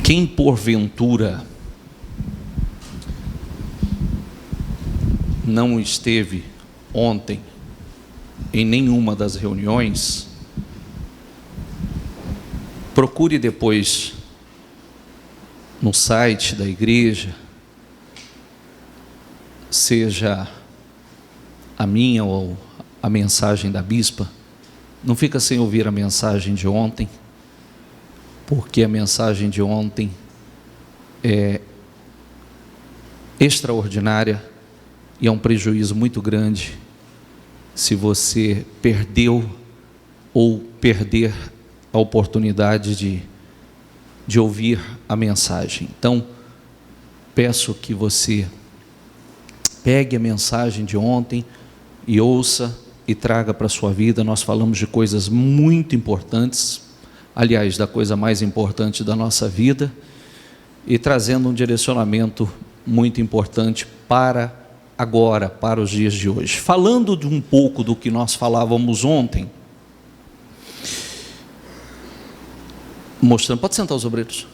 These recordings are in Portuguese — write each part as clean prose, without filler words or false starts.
Quem porventura não esteve ontem em nenhuma das reuniões, procure depois no site da igreja, seja a minha ou a mensagem da bispa. Não fica sem ouvir a mensagem de ontem, porque a mensagem de ontem é extraordinária e é um prejuízo muito grande se você perdeu ou perder a oportunidade de ouvir a mensagem. Então, peço que você pegue a mensagem de ontem e ouça e traga para a sua vida. Nós falamos de coisas muito importantes, aliás, da coisa mais importante da nossa vida, e trazendo um direcionamento muito importante para agora, para os dias de hoje. Falando de um pouco do que nós falávamos ontem, mostrando, pode sentar os obreiros,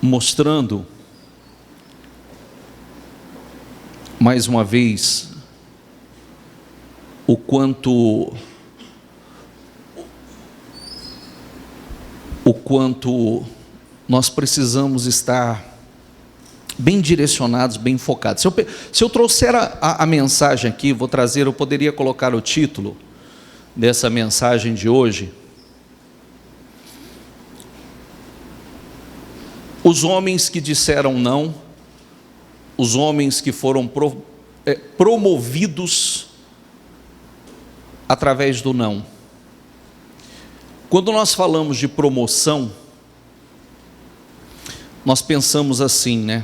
mostrando mais uma vez o quanto nós precisamos estar bem direcionados, bem focados. Se eu trouxer a mensagem aqui, eu poderia colocar o título dessa mensagem de hoje: os homens que disseram não, os homens que foram promovidos através do não. Quando nós falamos de promoção, nós pensamos assim, né?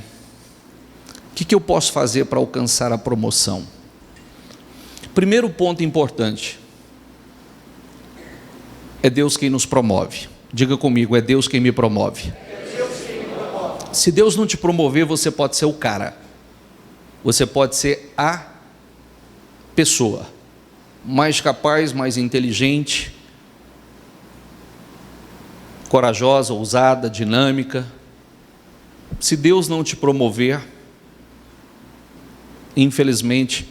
O que eu posso fazer para alcançar a promoção? Primeiro ponto importante: é Deus quem nos promove. Diga comigo, é Deus quem me promove. Se Deus não te promover, você pode ser o cara, você pode ser a pessoa mais capaz, mais inteligente, corajosa, ousada, dinâmica. Se Deus não te promover, infelizmente,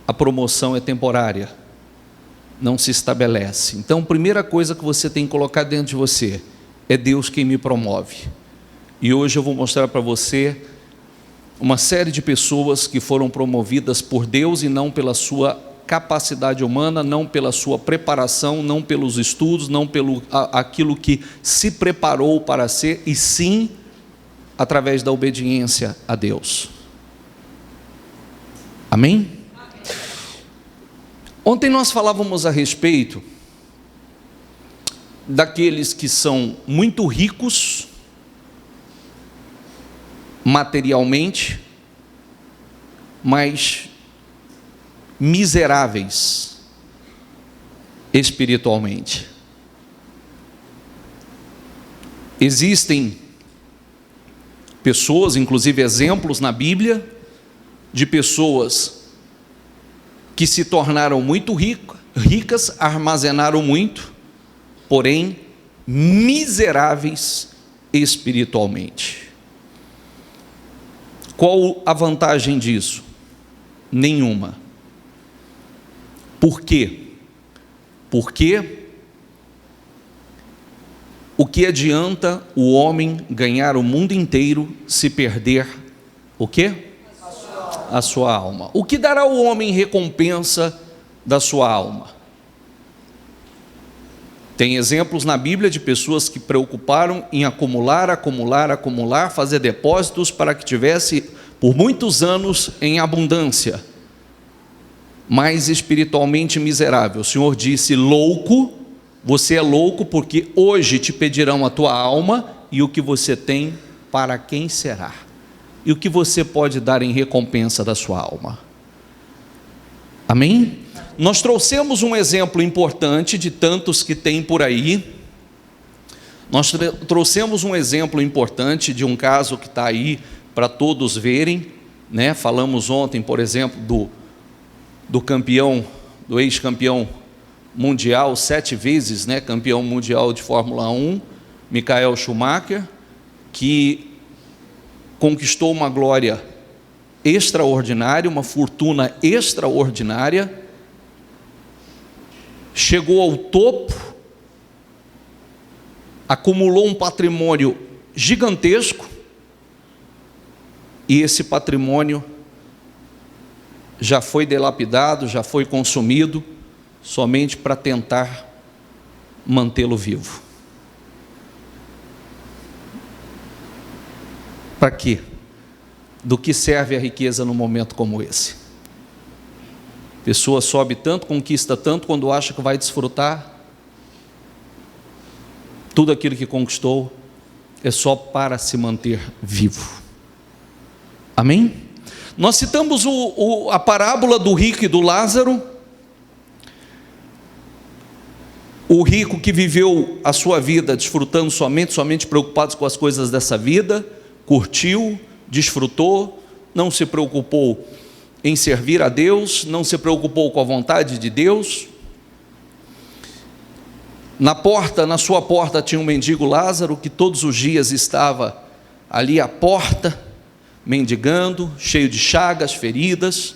a promoção é temporária, não se estabelece. Então, a primeira coisa que você tem que colocar dentro de você: é Deus quem me promove. E hoje eu vou mostrar para você uma série de pessoas que foram promovidas por Deus e não pela sua capacidade humana, não pela sua preparação, não pelos estudos, não pelo aquilo que se preparou para ser, e sim através da obediência a Deus. Amém? Ontem nós falávamos a respeito daqueles que são muito ricos materialmente, mas miseráveis espiritualmente. Existem pessoas, inclusive exemplos na Bíblia, de pessoas que se tornaram muito ricas, armazenaram muito, porém miseráveis espiritualmente. Qual a vantagem disso? Nenhuma. Por quê? Porque o que adianta o homem ganhar o mundo inteiro se perder o quê? A sua alma. O que dará ao homem recompensa da sua alma? Tem exemplos na Bíblia de pessoas que preocuparam em acumular, fazer depósitos para que tivesse por muitos anos em abundância, mas espiritualmente miserável. O Senhor disse: louco, você é louco, porque hoje te pedirão a tua alma, e o que você tem, para quem será? E o que você pode dar em recompensa da sua alma? Amém? Nós trouxemos um exemplo importante de tantos que tem por aí. Nós trouxemos um exemplo importante de um caso que está aí para todos verem, né? Falamos ontem, por exemplo, do campeão, do ex-campeão mundial, 7 vezes, né? Campeão mundial de Fórmula 1, Michael Schumacher, que conquistou uma glória extraordinária, uma fortuna extraordinária, chegou ao topo, acumulou um patrimônio gigantesco, e esse patrimônio já foi dilapidado, já foi consumido, somente para tentar mantê-lo vivo. Para quê? Do que serve a riqueza num momento como esse? A pessoa sobe tanto, conquista tanto, quando acha que vai desfrutar, tudo aquilo que conquistou é só para se manter vivo. Amém? Nós citamos a parábola do rico e do Lázaro. O rico que viveu a sua vida desfrutando somente preocupado com as coisas dessa vida, curtiu, desfrutou, não se preocupou em servir a Deus, não se preocupou com a vontade de Deus. Na sua porta tinha um mendigo Lázaro, que todos os dias estava ali à porta, mendigando, cheio de chagas, feridas,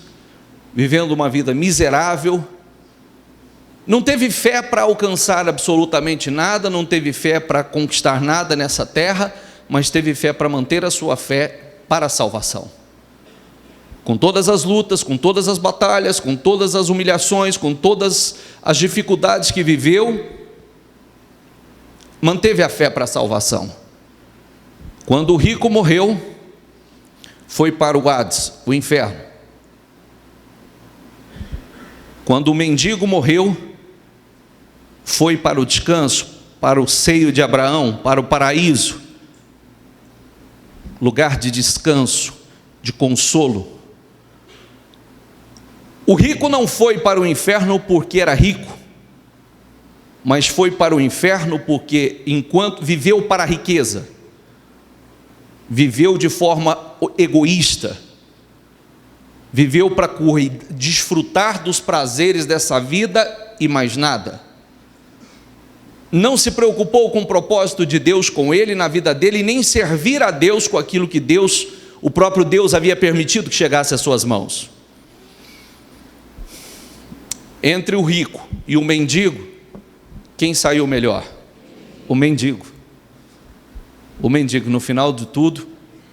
vivendo uma vida miserável. Não teve fé para alcançar absolutamente nada, não teve fé para conquistar nada nessa terra, mas teve fé para manter a sua fé para a salvação. Com todas as lutas, com todas as batalhas, com todas as humilhações, com todas as dificuldades que viveu, manteve a fé para a salvação. Quando o rico morreu, foi para o Hades, o inferno. Quando o mendigo morreu, foi para o descanso, para o seio de Abraão, para o paraíso, lugar de descanso, de consolo. O rico não foi para o inferno porque era rico, mas foi para o inferno porque, enquanto viveu para a riqueza, viveu de forma egoísta, viveu para desfrutar dos prazeres dessa vida e mais nada. Não se preocupou com o propósito de Deus com ele, na vida dele, nem servir a Deus com aquilo que Deus, o próprio Deus, havia permitido que chegasse às suas mãos. Entre o rico e o mendigo, quem saiu melhor? O mendigo. O mendigo, no final de tudo,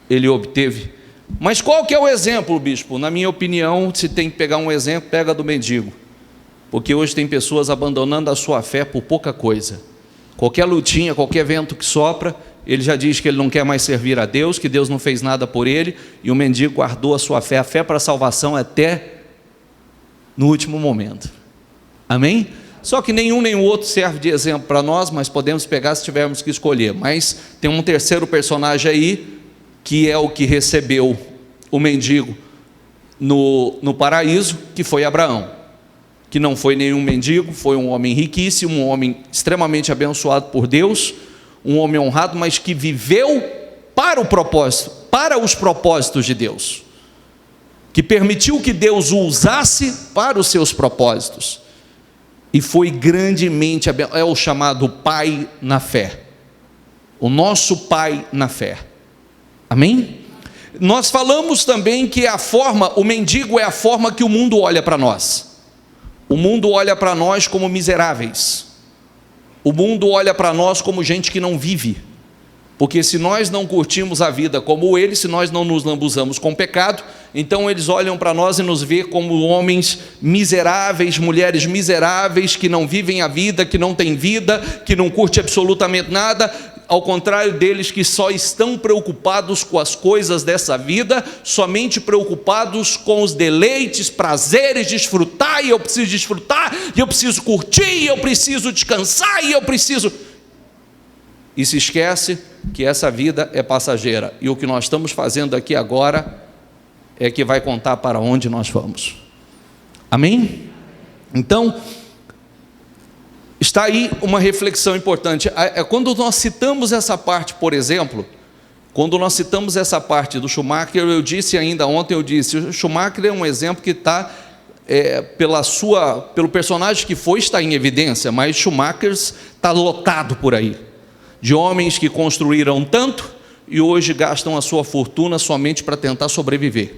ele obteve. Mas qual que é o exemplo, bispo? Na minha opinião, se tem que pegar um exemplo, pega do mendigo. Porque hoje tem pessoas abandonando a sua fé por pouca coisa. Qualquer lutinha, qualquer vento que sopra, ele já diz que ele não quer mais servir a Deus, que Deus não fez nada por ele, e o mendigo guardou a sua fé, a fé para a salvação até no último momento. Amém? Só que nenhum nem o outro serve de exemplo para nós, mas podemos pegar se tivermos que escolher. Mas tem um terceiro personagem aí, que é o que recebeu o mendigo no paraíso, que foi Abraão, que não foi nenhum mendigo, foi um homem riquíssimo, um homem extremamente abençoado por Deus, um homem honrado, mas que viveu para o propósito, para os propósitos de Deus, que permitiu que Deus o usasse para os seus propósitos. E foi grandemente abençoado. É o chamado pai na fé, o nosso pai na fé. Amém? Nós falamos também que o mendigo é a forma que o mundo olha para nós. O mundo olha para nós como miseráveis. O mundo olha para nós como gente que não vive. Porque se nós não curtimos a vida como eles, se nós não nos lambuzamos com pecado, então eles olham para nós e nos vê como homens miseráveis, mulheres miseráveis, que não vivem a vida, que não têm vida, que não curte absolutamente nada, ao contrário deles que só estão preocupados com as coisas dessa vida, somente preocupados com os deleites, prazeres, desfrutar, e eu preciso desfrutar, e eu preciso curtir, e eu preciso descansar, e eu preciso... E se esquece que essa vida é passageira, e o que nós estamos fazendo aqui agora é que vai contar para onde nós vamos. Amém? Então, está aí uma reflexão importante. Quando nós citamos essa parte, por exemplo, quando nós citamos essa parte do Schumacher, eu disse ainda ontem, o Schumacher é um exemplo que está, pelo personagem que foi, está em evidência, mas Schumacher está lotado por aí. de homens que construíram tanto e hoje gastam a sua fortuna somente para tentar sobreviver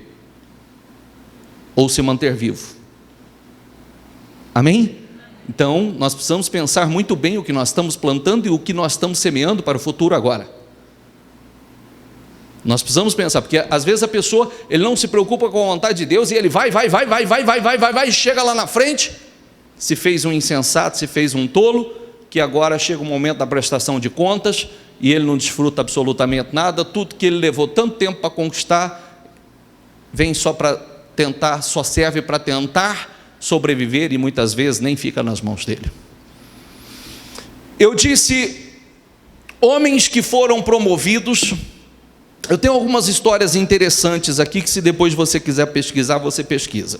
ou se manter vivo. Amém? Então, nós precisamos pensar muito bem o que nós estamos plantando e o que nós estamos semeando para o futuro agora. Nós precisamos pensar, porque às vezes a pessoa, ele não se preocupa com a vontade de Deus e ele vai, chega lá na frente, se fez um insensato, se fez um tolo, que agora chega o momento da prestação de contas e ele não desfruta absolutamente nada, tudo que ele levou tanto tempo para conquistar, vem só para tentar, só serve para tentar sobreviver e muitas vezes nem fica nas mãos dele. Eu disse, homens que foram promovidos. Eu tenho algumas histórias interessantes aqui que se depois você quiser pesquisar, você pesquisa.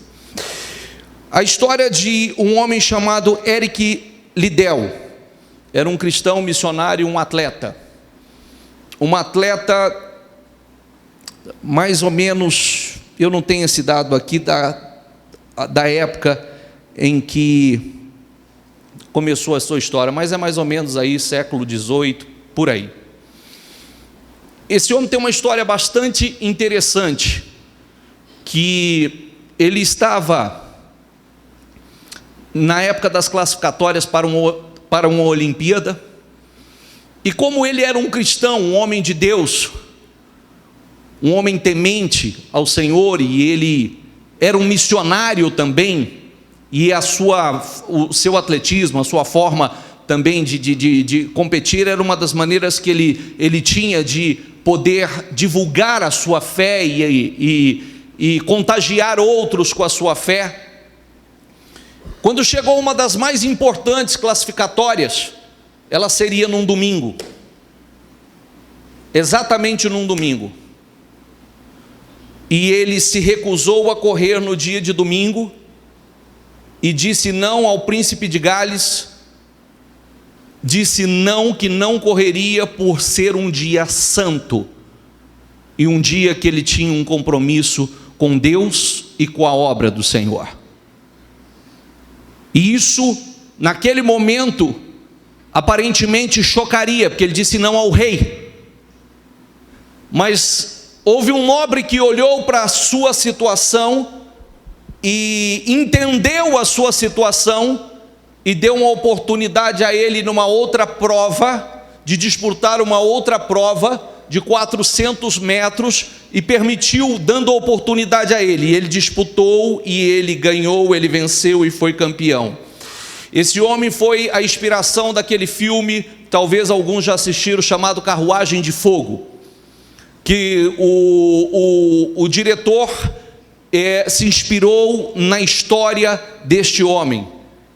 A história de um homem chamado Eric Liddell. Era um cristão missionário, um atleta mais ou menos, eu não tenho esse dado aqui da época em que começou a sua história, mas é mais ou menos aí século XVIII, por aí. Esse homem tem uma história bastante interessante, que ele estava na época das classificatórias para uma Olimpíada, e como ele era um cristão, um homem de Deus, um homem temente ao Senhor, e ele era um missionário também, e o seu atletismo, a sua forma também de competir, era uma das maneiras que ele tinha de poder divulgar a sua fé e contagiar outros com a sua fé. Quando chegou uma das mais importantes classificatórias, ela seria num domingo, exatamente num domingo, e ele se recusou a correr no dia de domingo, e disse não ao príncipe de Gales, disse não, que não correria por ser um dia santo, e um dia que ele tinha um compromisso com Deus e com a obra do Senhor. E isso, naquele momento, aparentemente chocaria, porque ele disse não ao rei. Mas houve um nobre que olhou para a sua situação e entendeu a sua situação e deu uma oportunidade a ele numa outra prova, de disputar uma outra prova de 400 metros, e permitiu, dando a oportunidade a ele, e ele disputou, e ele ganhou, ele venceu e foi campeão. Esse homem foi a inspiração daquele filme, talvez alguns já assistiram, chamado Carruagem de Fogo, que o diretor se inspirou na história deste homem,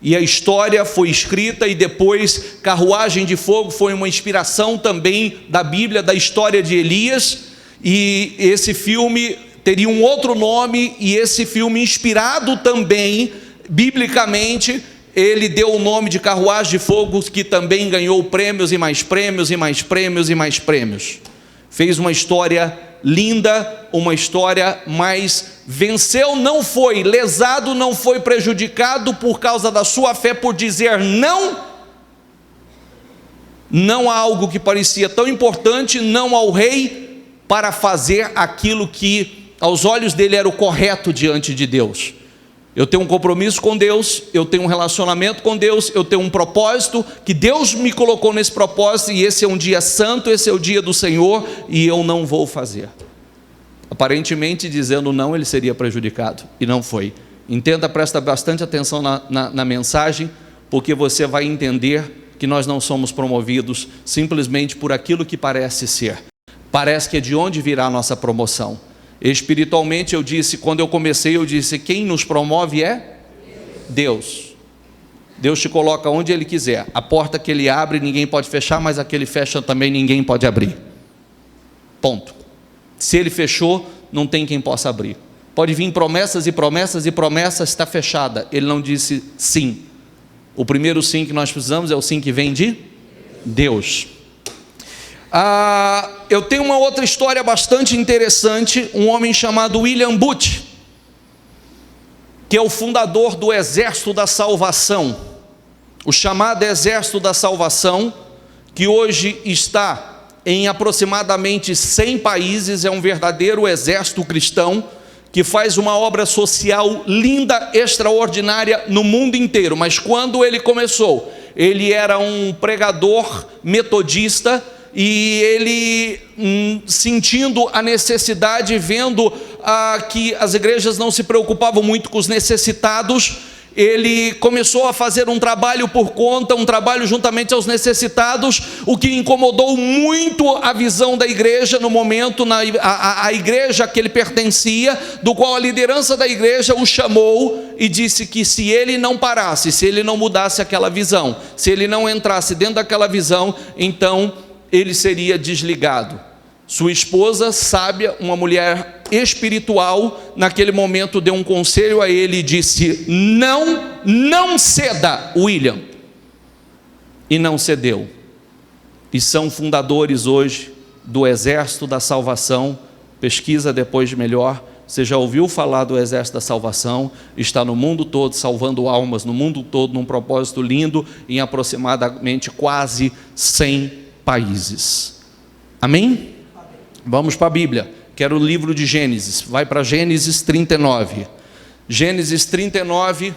e a história foi escrita, e depois Carruagem de Fogo foi uma inspiração também da Bíblia, da história de Elias, e esse filme teria um outro nome, e esse filme, inspirado também biblicamente, ele deu o nome de Carruagem de Fogo, que também ganhou prêmios e mais prêmios e mais prêmios e mais prêmios. Fez uma história linda, uma história, mas venceu, não foi lesado, não foi prejudicado por causa da sua fé, por dizer não a algo que parecia tão importante, não ao rei, para fazer aquilo que aos olhos dele era o correto diante de Deus. Eu tenho um compromisso com Deus, eu tenho um relacionamento com Deus, eu tenho um propósito, que Deus me colocou nesse propósito, e esse é um dia santo, esse é o dia do Senhor, e eu não vou fazer. Aparentemente, dizendo não, ele seria prejudicado, e não foi. Entenda, presta bastante atenção na mensagem, porque você vai entender que nós não somos promovidos simplesmente por aquilo que parece ser. Parece que é de onde virá a nossa promoção. Espiritualmente, eu disse, quando eu comecei, eu disse, quem nos promove é Deus. Deus te coloca onde Ele quiser. A porta que Ele abre, ninguém pode fechar, mas a que Ele fecha também, ninguém pode abrir. Ponto. Se Ele fechou, não tem quem possa abrir. Pode vir promessas e promessas e promessas, está fechada. Ele não disse sim. O primeiro sim que nós precisamos é o sim que vem de Deus. Eu tenho uma outra história bastante interessante, um homem chamado William Booth, que é o fundador do Exército da Salvação, o chamado Exército da Salvação, que hoje está em aproximadamente 100 países, é um verdadeiro exército cristão, que faz uma obra social linda, extraordinária no mundo inteiro. Mas quando ele começou, ele era um pregador metodista, e ele, sentindo a necessidade, vendo que as igrejas não se preocupavam muito com os necessitados, ele começou a fazer um trabalho por conta, um trabalho juntamente aos necessitados, o que incomodou muito a visão da igreja no momento, a igreja que ele pertencia, do qual a liderança da igreja o chamou e disse que se ele não parasse, se ele não mudasse aquela visão, se ele não entrasse dentro daquela visão, então ele seria desligado. Sua esposa, sábia, uma mulher espiritual, naquele momento deu um conselho a ele e disse: não ceda, William. E não cedeu. E são fundadores hoje do Exército da Salvação. Pesquisa depois melhor. Você já ouviu falar do Exército da Salvação? Está no mundo todo, salvando almas no mundo todo, num propósito lindo, em aproximadamente quase 100 países. Amém? Vamos para a Bíblia. Quero o livro de Gênesis. Vai para Gênesis 39. Gênesis 39,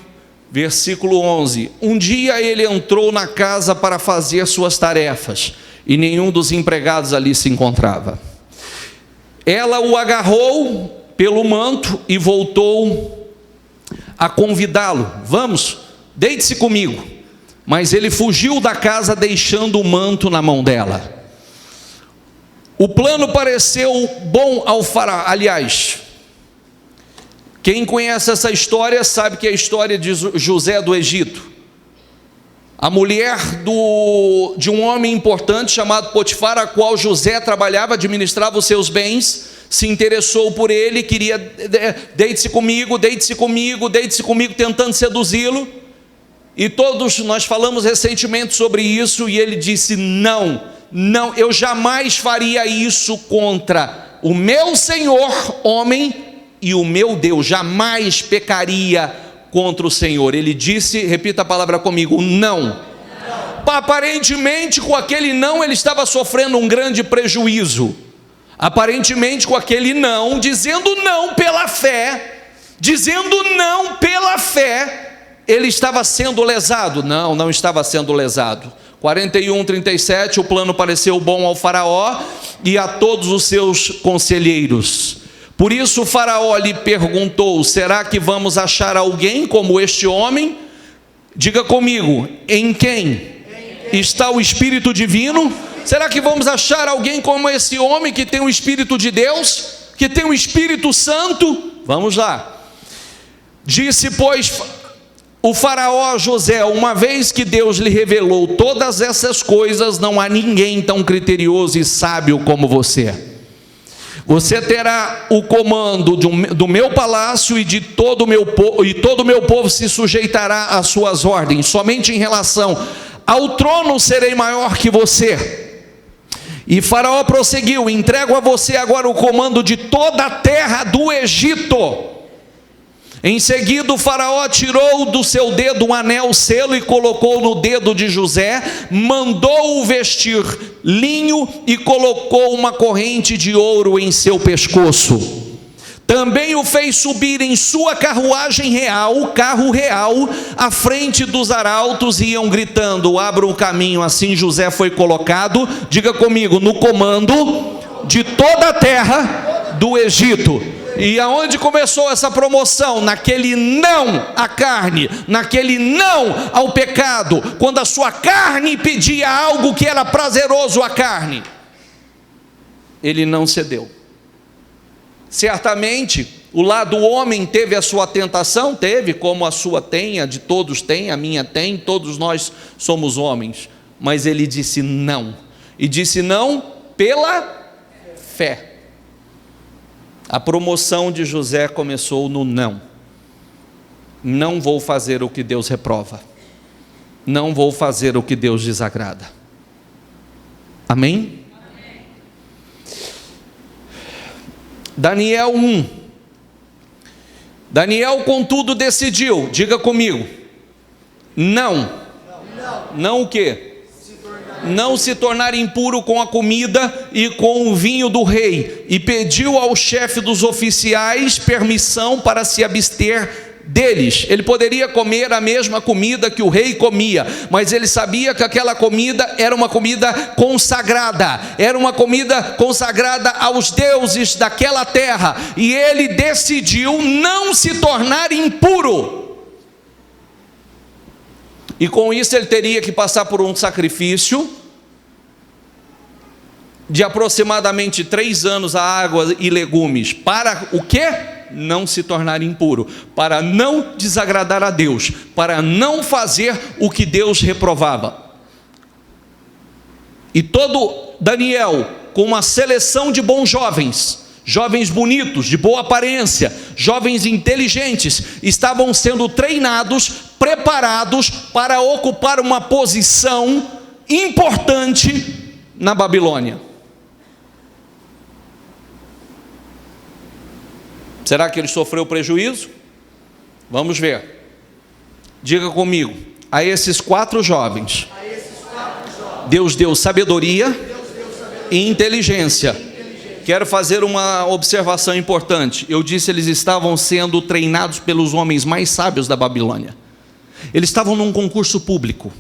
versículo 11. Um dia ele entrou na casa para fazer suas tarefas, e nenhum dos empregados ali se encontrava. Ela o agarrou pelo manto e voltou a convidá-lo: vamos, deite-se comigo. Mas ele fugiu da casa, deixando o manto na mão dela. O plano pareceu bom ao faraó. Aliás, quem conhece essa história sabe que é a história de José do Egito. A mulher de um homem importante chamado Potifar, a qual José trabalhava, administrava os seus bens, se interessou por ele, queria: deite-se comigo, deite-se comigo, deite-se comigo, tentando seduzi-lo. E todos nós falamos recentemente sobre isso, e ele disse: não, eu jamais faria isso contra o meu Senhor, homem, e o meu Deus. Jamais pecaria contra o Senhor. Ele disse, repita a palavra comigo: não. Aparentemente, com aquele não, ele estava sofrendo um grande prejuízo. Aparentemente, com aquele não, dizendo não pela fé, ele estava sendo lesado. Não estava sendo lesado. 41:37, o plano pareceu bom ao faraó e a todos os seus conselheiros. Por isso o faraó lhe perguntou: será que vamos achar alguém como este homem? Diga comigo: em quem está o Espírito Divino? Será que vamos achar alguém como esse homem, que tem o Espírito de Deus, que tem o Espírito Santo? Vamos lá. Disse, pois, o faraó a José: uma vez que Deus lhe revelou todas essas coisas, não há ninguém tão criterioso e sábio como você. Você terá o comando do meu palácio e de todo o meu povo, e todo o meu povo se sujeitará às suas ordens. Somente em relação ao trono serei maior que você. E faraó prosseguiu: entrego a você agora o comando de toda a terra do Egito. Em seguida o faraó tirou do seu dedo um anel, selo, e colocou no dedo de José, mandou-o vestir linho e colocou uma corrente de ouro em seu pescoço. Também o fez subir em sua carruagem real, carro real, à frente dos arautos, e iam gritando: abra o caminho. Assim José foi colocado, diga comigo, no comando de toda a terra do Egito. E aonde começou essa promoção? Naquele não à carne, naquele não ao pecado, quando a sua carne pedia algo que era prazeroso à carne, ele não cedeu. Certamente o lado homem teve a sua tentação, teve, como a sua tem, a de todos tem, a minha tem, todos nós somos homens, mas ele disse não, e disse não pela fé. A promoção de José começou no não. Não vou fazer o que Deus reprova. Não vou fazer o que Deus desagrada. Amém? Amém. Daniel 1. Daniel, contudo, decidiu, diga comigo, não. Não o quê? não se tornar impuro com a comida e com o vinho do rei, e pediu ao chefe dos oficiais permissão para se abster deles. Ele poderia comer a mesma comida que o rei comia, mas ele sabia que aquela comida era uma comida consagrada, era uma comida consagrada aos deuses daquela terra, e ele decidiu não se tornar impuro. E com isso ele teria que passar por um sacrifício de aproximadamente 3 anos a água e legumes. Para o quê? Não se tornar impuro, para não desagradar a Deus, para não fazer o que Deus reprovava. E todo Daniel, com uma seleção de bons jovens, jovens bonitos, de boa aparência, jovens inteligentes, estavam sendo treinados, preparados para ocupar uma posição importante na Babilônia. Será que ele sofreu prejuízo? Vamos ver. Diga comigo, a esses 4 jovens, Deus deu sabedoria e inteligência. Quero fazer uma observação importante. Eu disse, eles estavam sendo treinados pelos homens mais sábios da Babilônia. Eles estavam num concurso público.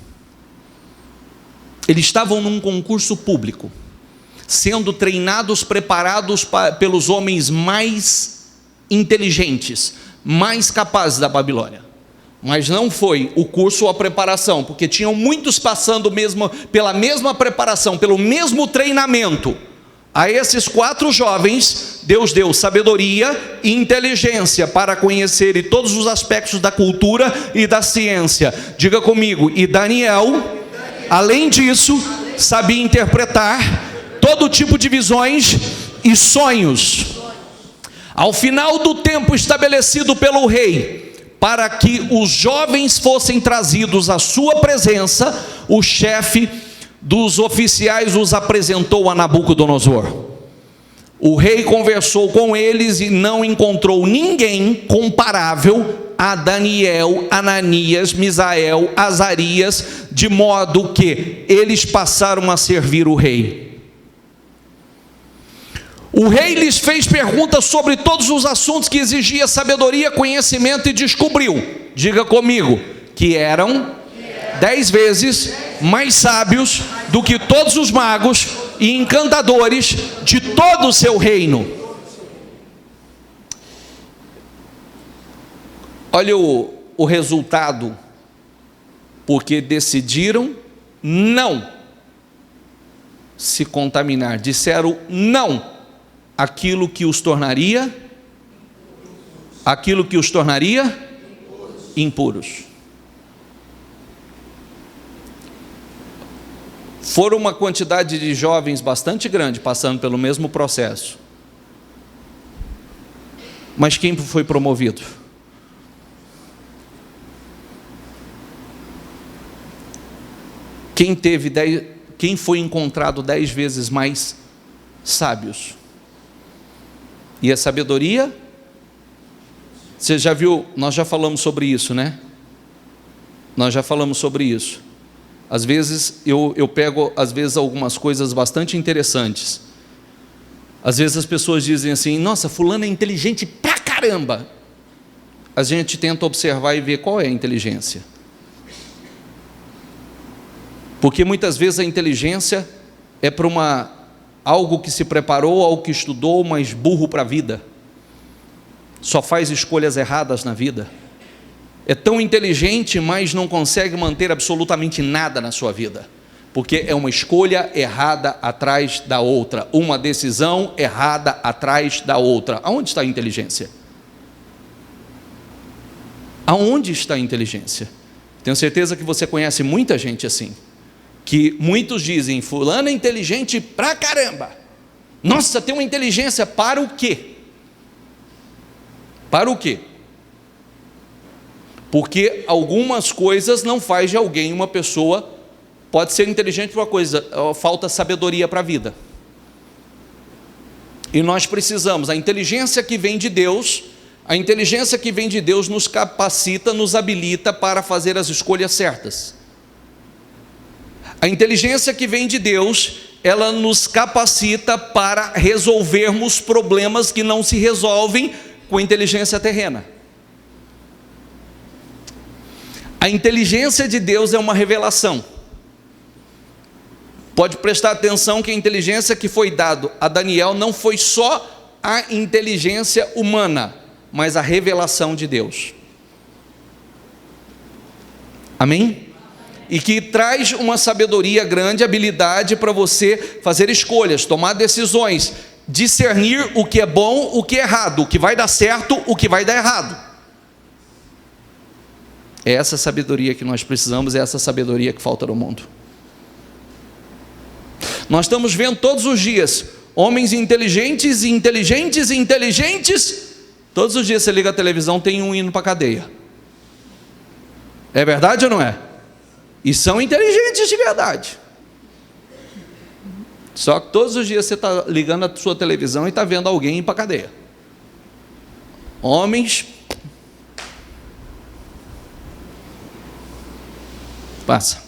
Sendo treinados, preparados pelos homens mais inteligentes, mais capazes da Babilônia. Mas não foi o curso ou a preparação, porque tinham muitos passando pela mesma preparação, pelo mesmo treinamento. A esses 4 jovens, Deus deu sabedoria e inteligência para conhecerem todos os aspectos da cultura e da ciência. Diga comigo, e Daniel, além disso, sabia interpretar todo tipo de visões e sonhos. Ao final do tempo estabelecido pelo rei, para que os jovens fossem trazidos à sua presença, o chefe dos oficiais os apresentou a Nabucodonosor. O rei conversou com eles e não encontrou ninguém comparável a Daniel, Ananias, Misael, Azarias, de modo que eles passaram a servir o rei. O rei lhes fez perguntas sobre todos os assuntos que exigia sabedoria, conhecimento, e descobriu, diga comigo, que eram 10 vezes mais sábios do que todos os magos e encantadores de todo o seu reino. Olha o resultado, porque decidiram não se contaminar, disseram não aquilo que os tornaria impuros. Foram uma quantidade de jovens bastante grande passando pelo mesmo processo. Mas quem foi promovido? Quem foi encontrado 10 vezes mais sábios? E a sabedoria? Você já viu, nós já falamos sobre isso, né? Às vezes eu pego algumas coisas bastante interessantes. Às vezes as pessoas dizem assim, nossa, fulano é inteligente pra caramba. A gente tenta observar e ver qual é a inteligência. Porque muitas vezes a inteligência é para algo que se preparou, algo que estudou, mas burro para a vida. Só faz escolhas erradas na vida. É tão inteligente, mas não consegue manter absolutamente nada na sua vida. Porque é uma escolha errada atrás da outra. Uma decisão errada atrás da outra. Aonde está a inteligência? Aonde está a inteligência? Tenho certeza que você conhece muita gente assim. Que muitos dizem, fulano é inteligente pra caramba. Nossa, tem uma inteligência para o quê? Para o quê? Porque algumas coisas não faz de alguém uma pessoa, pode ser inteligente por uma coisa, falta sabedoria para a vida. E nós precisamos, a inteligência que vem de Deus nos capacita, nos habilita para fazer as escolhas certas. A inteligência que vem de Deus, ela nos capacita para resolvermos problemas que não se resolvem com a inteligência terrena. A inteligência de Deus é uma revelação. Pode prestar atenção que a inteligência que foi dada a Daniel não foi só a inteligência humana, mas a revelação de Deus. Amém? E que traz uma sabedoria grande, habilidade para você fazer escolhas, tomar decisões, discernir o que é bom, o que é errado, o que vai dar certo, o que vai dar errado. É essa sabedoria que nós precisamos, é essa sabedoria que falta no mundo. Nós estamos vendo todos os dias homens inteligentes, todos os dias você liga a televisão, tem um indo para a cadeia. É verdade ou não é? E são inteligentes de verdade. Só que todos os dias você está ligando a sua televisão e está vendo alguém ir para a cadeia. Homens. Passa.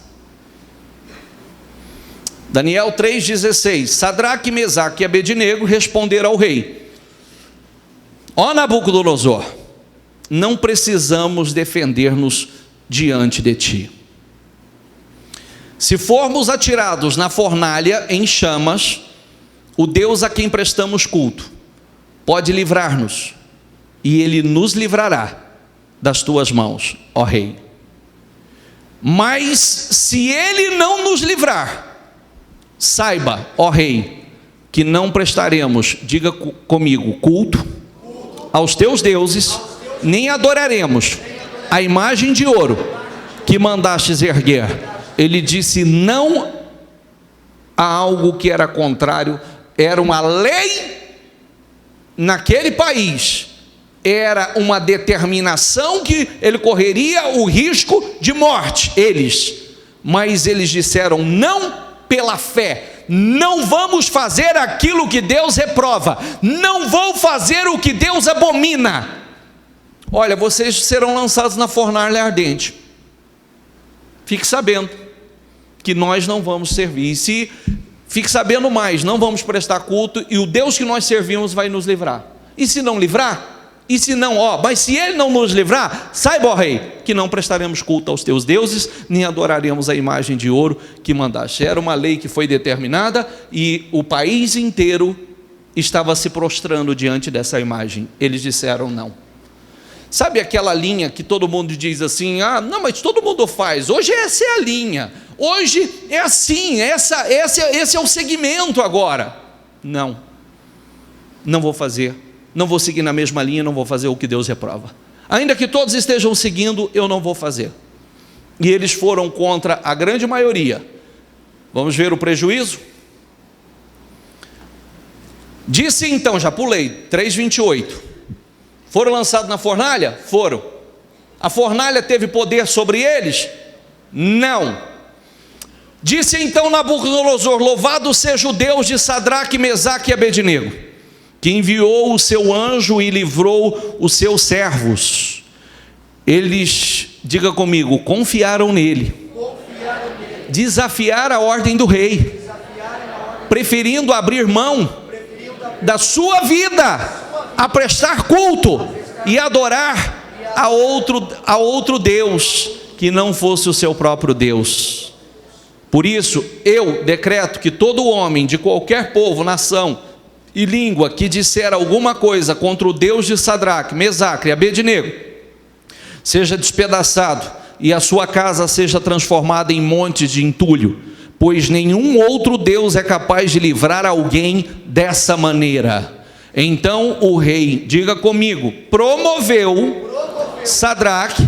Daniel 3,16. Sadraque, Mesaque e Abednego responderam ao rei: ó Nabucodonosor, não precisamos defender-nos diante de ti. Se formos atirados na fornalha em chamas, o Deus a quem prestamos culto pode livrar-nos, e ele nos livrará das tuas mãos, ó rei. Mas se ele não nos livrar, saiba, ó rei, que não prestaremos, diga comigo, culto aos teus deuses, nem adoraremos a imagem de ouro que mandastes erguer. Ele disse não a algo que era contrário, era uma lei naquele país, era uma determinação que ele correria o risco de morte, mas eles disseram não pela fé, não vamos fazer aquilo que Deus reprova, não vou fazer o que Deus abomina. Olha, vocês serão lançados na fornalha ardente, fique sabendo que nós não vamos servir, fique sabendo mais, não vamos prestar culto, e o Deus que nós servimos vai nos livrar. E se não livrar? E se não, mas se ele não nos livrar, saiba, ó rei, que não prestaremos culto aos teus deuses, nem adoraremos a imagem de ouro que mandaste. Era uma lei que foi determinada, e o país inteiro estava se prostrando diante dessa imagem. Eles disseram não. Sabe aquela linha que todo mundo diz assim, não, mas todo mundo faz, hoje essa é a linha, hoje é assim, esse é o segmento agora. Não vou fazer, não vou seguir na mesma linha, não vou fazer o que Deus reprova. Ainda que todos estejam seguindo, eu não vou fazer. E eles foram contra a grande maioria. Vamos ver o prejuízo? Disse então, já pulei, 3,28. Foram lançados na fornalha? Foram. A fornalha teve poder sobre eles? Não. Disse então Nabucodonosor: louvado seja o Deus de Sadraque, Mesaque e Abednego, que enviou o seu anjo e livrou os seus servos. Eles, diga comigo, confiaram nele, desafiaram a ordem do rei, preferindo abrir mão da sua vida a prestar culto e adorar a outro Deus que não fosse o seu próprio Deus. Por isso eu decreto que todo homem de qualquer povo, nação e língua que disser alguma coisa contra o Deus de Sadraque, Mesaque e Abednego seja despedaçado, e a sua casa seja transformada em montes de entulho, pois nenhum outro Deus é capaz de livrar alguém dessa maneira. Então o rei, diga comigo, promoveu Sadraque,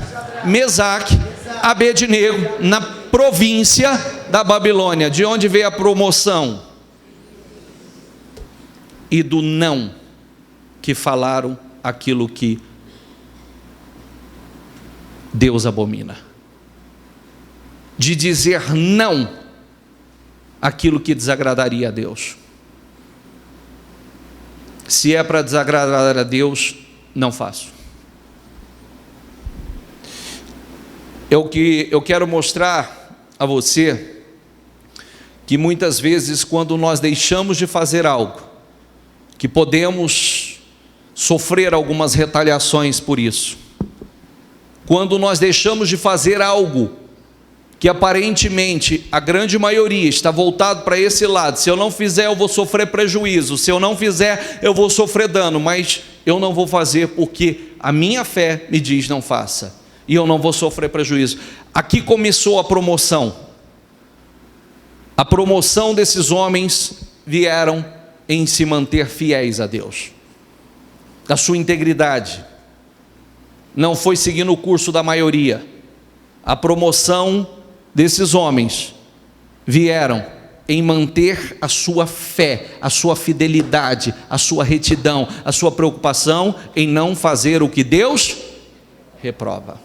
Mesaque, Abednego na província da Babilônia. De onde veio a promoção? E do não, que falaram aquilo que Deus abomina, de dizer não aquilo que desagradaria a Deus. Se é para desagradar a Deus, não faço. Eu quero mostrar a você que muitas vezes, quando nós deixamos de fazer algo, que podemos sofrer algumas retaliações por isso. Quando nós deixamos de fazer algo que aparentemente a grande maioria está voltado para esse lado, se eu não fizer eu vou sofrer prejuízo, se eu não fizer eu vou sofrer dano, mas eu não vou fazer porque a minha fé me diz não faça, e eu não vou sofrer prejuízo. Aqui começou a promoção. A promoção desses homens vieram em se manter fiéis a Deus, a sua integridade não foi seguindo o curso da maioria. A promoção desses homens vieram em manter a sua fé, a sua fidelidade, a sua retidão, a sua preocupação em não fazer o que Deus reprova.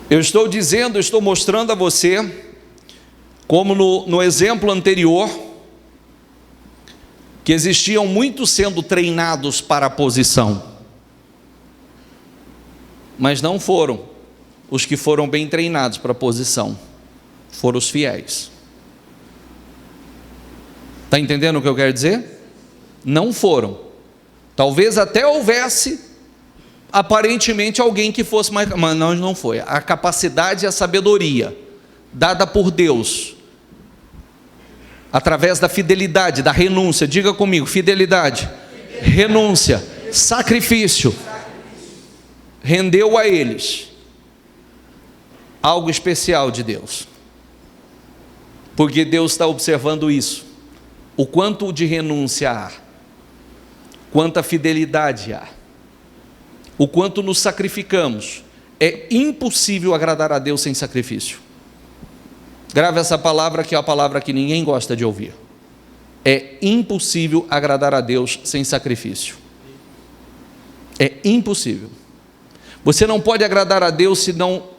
Eu estou dizendo, estou mostrando a você, como no exemplo anterior, que existiam muitos sendo treinados para a posição, mas não foram os que foram bem treinados para a posição, foram os fiéis. Está entendendo o que eu quero dizer? Não foram. Talvez até houvesse aparentemente alguém que fosse mais, mas não foi. A capacidade e a sabedoria dada por Deus, através da fidelidade, da renúncia, diga comigo, fidelidade, renúncia, sacrifício, rendeu a eles algo especial de Deus, porque Deus está observando isso, o quanto de renúncia há, quanta fidelidade há, o quanto nos sacrificamos. É impossível agradar a Deus sem sacrifício. Grave essa palavra, que é a palavra que ninguém gosta de ouvir. É impossível agradar a Deus sem sacrifício. É impossível. Você não pode agradar a Deus se não...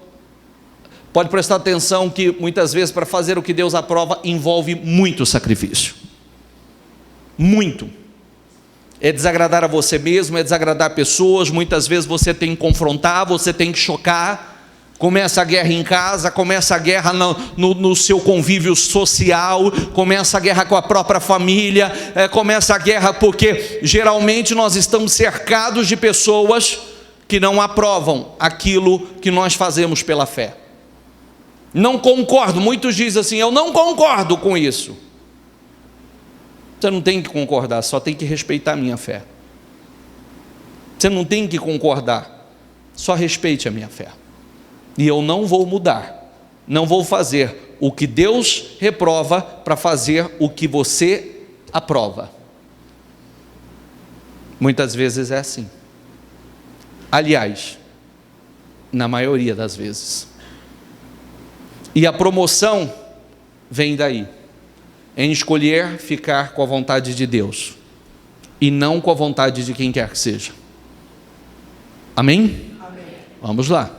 Pode prestar atenção que muitas vezes para fazer o que Deus aprova envolve muito sacrifício. Muito. É desagradar a você mesmo, é desagradar pessoas, muitas vezes você tem que confrontar, você tem que chocar. Começa a guerra em casa, começa a guerra no seu convívio social, começa a guerra com a própria família, começa a guerra porque geralmente nós estamos cercados de pessoas que não aprovam aquilo que nós fazemos pela fé. Não concordo, muitos dizem assim, eu não concordo com isso. Você não tem que concordar, só tem que respeitar a minha fé. Você não tem que concordar, só respeite a minha fé. E eu não vou mudar, não vou fazer o que Deus reprova para fazer o que você aprova. Muitas vezes é assim. Aliás, na maioria das vezes. E a promoção vem daí, em escolher ficar com a vontade de Deus e não com a vontade de quem quer que seja. Amém? Amém. Vamos lá.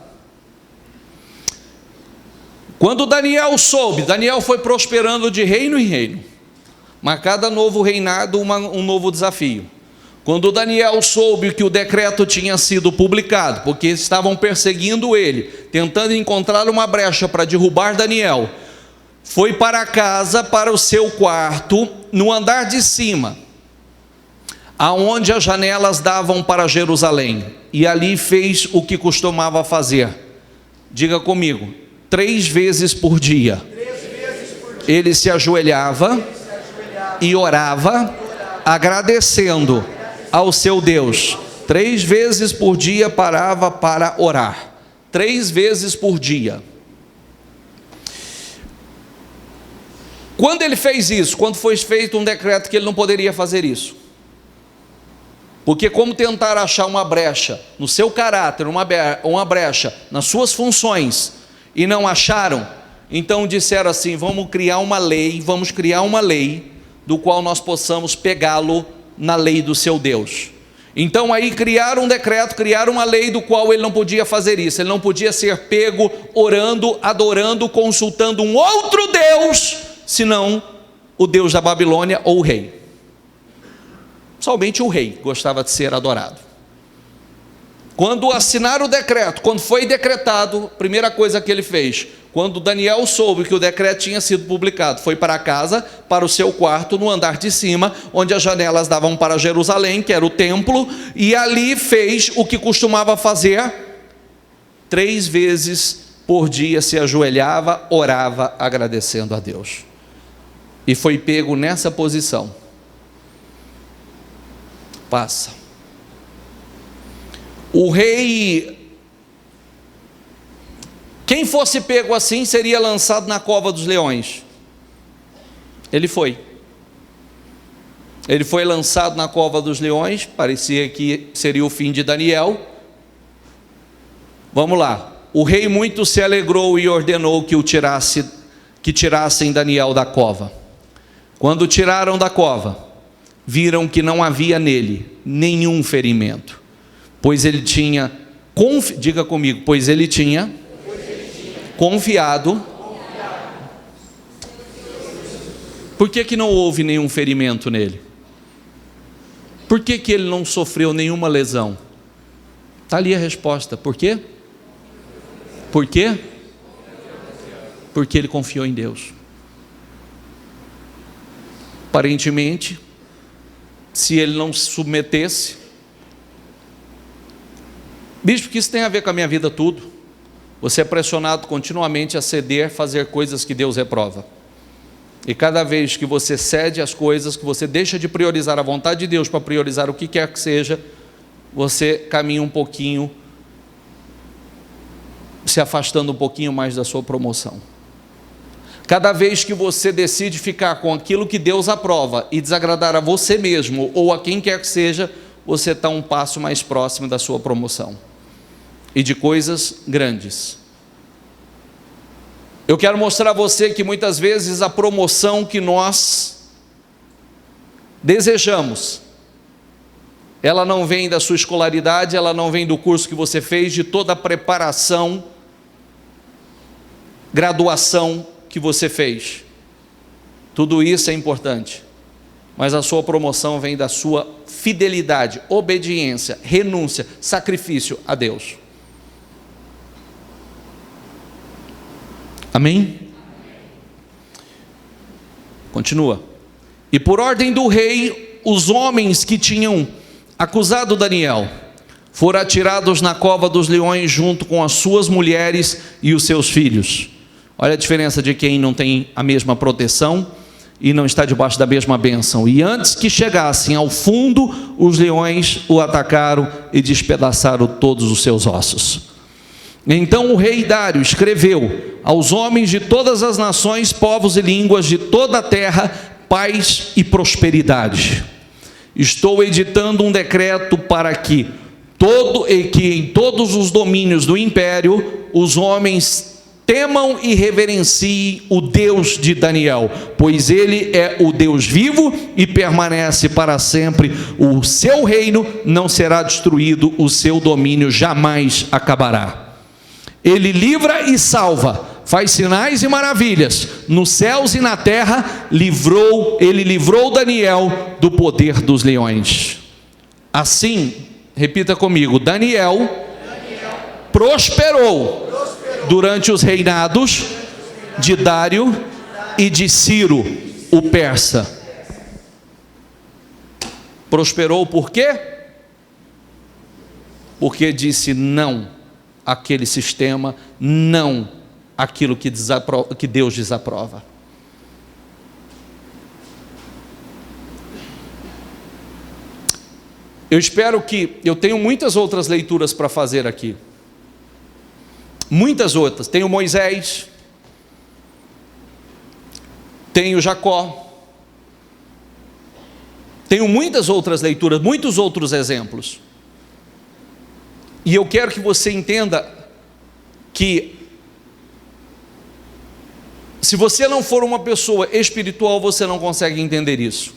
Quando Daniel soube, Daniel foi prosperando de reino em reino, mas cada novo reinado um novo desafio. Quando Daniel soube que o decreto tinha sido publicado, porque estavam perseguindo ele, tentando encontrar uma brecha para derrubar Daniel, foi para casa, para o seu quarto, no andar de cima, aonde as janelas davam para Jerusalém, e ali fez o que costumava fazer. Diga comigo, 3 vezes por dia. Ele se ajoelhava e orava, agradecendo ao seu Deus. 3 vezes por dia parava para orar. 3 vezes por dia. Quando ele fez isso? Quando foi feito um decreto que ele não poderia fazer isso. Porque como tentar achar uma brecha no seu caráter, uma brecha nas suas funções, e não acharam, então disseram assim, vamos criar uma lei do qual nós possamos pegá-lo na lei do seu Deus. Então aí criaram um decreto, criaram uma lei do qual ele não podia fazer isso, ele não podia ser pego orando, adorando, consultando um outro Deus, senão o Deus da Babilônia ou o rei. Somente o rei gostava de ser adorado. Quando assinaram o decreto, quando foi decretado, a primeira coisa que ele fez, quando Daniel soube que o decreto tinha sido publicado, foi para casa, para o seu quarto, no andar de cima, onde as janelas davam para Jerusalém, que era o templo, e ali fez o que costumava fazer: 3 vezes por dia se ajoelhava, orava, agradecendo a Deus. E foi pego nessa posição. Passa. O rei, quem fosse pego assim, seria lançado na cova dos leões. Ele foi lançado na cova dos leões. Parecia que seria o fim de Daniel. Vamos lá. O rei muito se alegrou e ordenou que tirassem Daniel da cova. Quando tiraram da cova, viram que não havia nele nenhum ferimento, pois ele tinha, diga comigo, pois ele tinha confiado. Por que não houve nenhum ferimento nele? Por que ele não sofreu nenhuma lesão? Está ali a resposta. Por quê? Por quê? Porque ele confiou em Deus. Aparentemente, se ele não se submetesse, bispo, que isso tem a ver com a minha vida tudo. Você é pressionado continuamente a ceder, fazer coisas que Deus reprova. E cada vez que você cede às coisas, que você deixa de priorizar a vontade de Deus para priorizar o que quer que seja, você caminha um pouquinho, se afastando um pouquinho mais da sua promoção. Cada vez que você decide ficar com aquilo que Deus aprova e desagradar a você mesmo ou a quem quer que seja, você está um passo mais próximo da sua promoção e de coisas grandes. Eu quero mostrar a você que muitas vezes a promoção que nós desejamos, ela não vem da sua escolaridade, ela não vem do curso que você fez, de toda a preparação, graduação que você fez. Tudo isso é importante, mas a sua promoção vem da sua fidelidade, obediência, renúncia, sacrifício a Deus. Amém? Continua. E por ordem do rei, os homens que tinham acusado Daniel foram atirados na cova dos leões junto com as suas mulheres e os seus filhos. Olha a diferença de quem não tem a mesma proteção e não está debaixo da mesma bênção. E antes que chegassem ao fundo, os leões o atacaram e despedaçaram todos os seus ossos. Então o rei Dário escreveu aos homens de todas as nações, povos e línguas de toda a terra, paz e prosperidade. Estou editando um decreto para que em todos os domínios do império os homens temam e reverenciem o Deus de Daniel, pois ele é o Deus vivo e permanece para sempre. O seu reino não será destruído, o seu domínio jamais acabará. Ele livra e salva, faz sinais e maravilhas nos céus e na terra. Ele livrou Daniel do poder dos leões. Assim, repita comigo: Daniel prosperou durante os reinados de Dário e de Ciro, o persa. Prosperou por quê? Porque disse não àquele sistema, não àquilo que Deus desaprova. Eu tenho muitas outras leituras para fazer aqui. Muitas outras. Tenho Moisés, tenho Jacó, tenho muitas outras leituras, muitos outros exemplos. E eu quero que você entenda que, se você não for uma pessoa espiritual, você não consegue entender isso.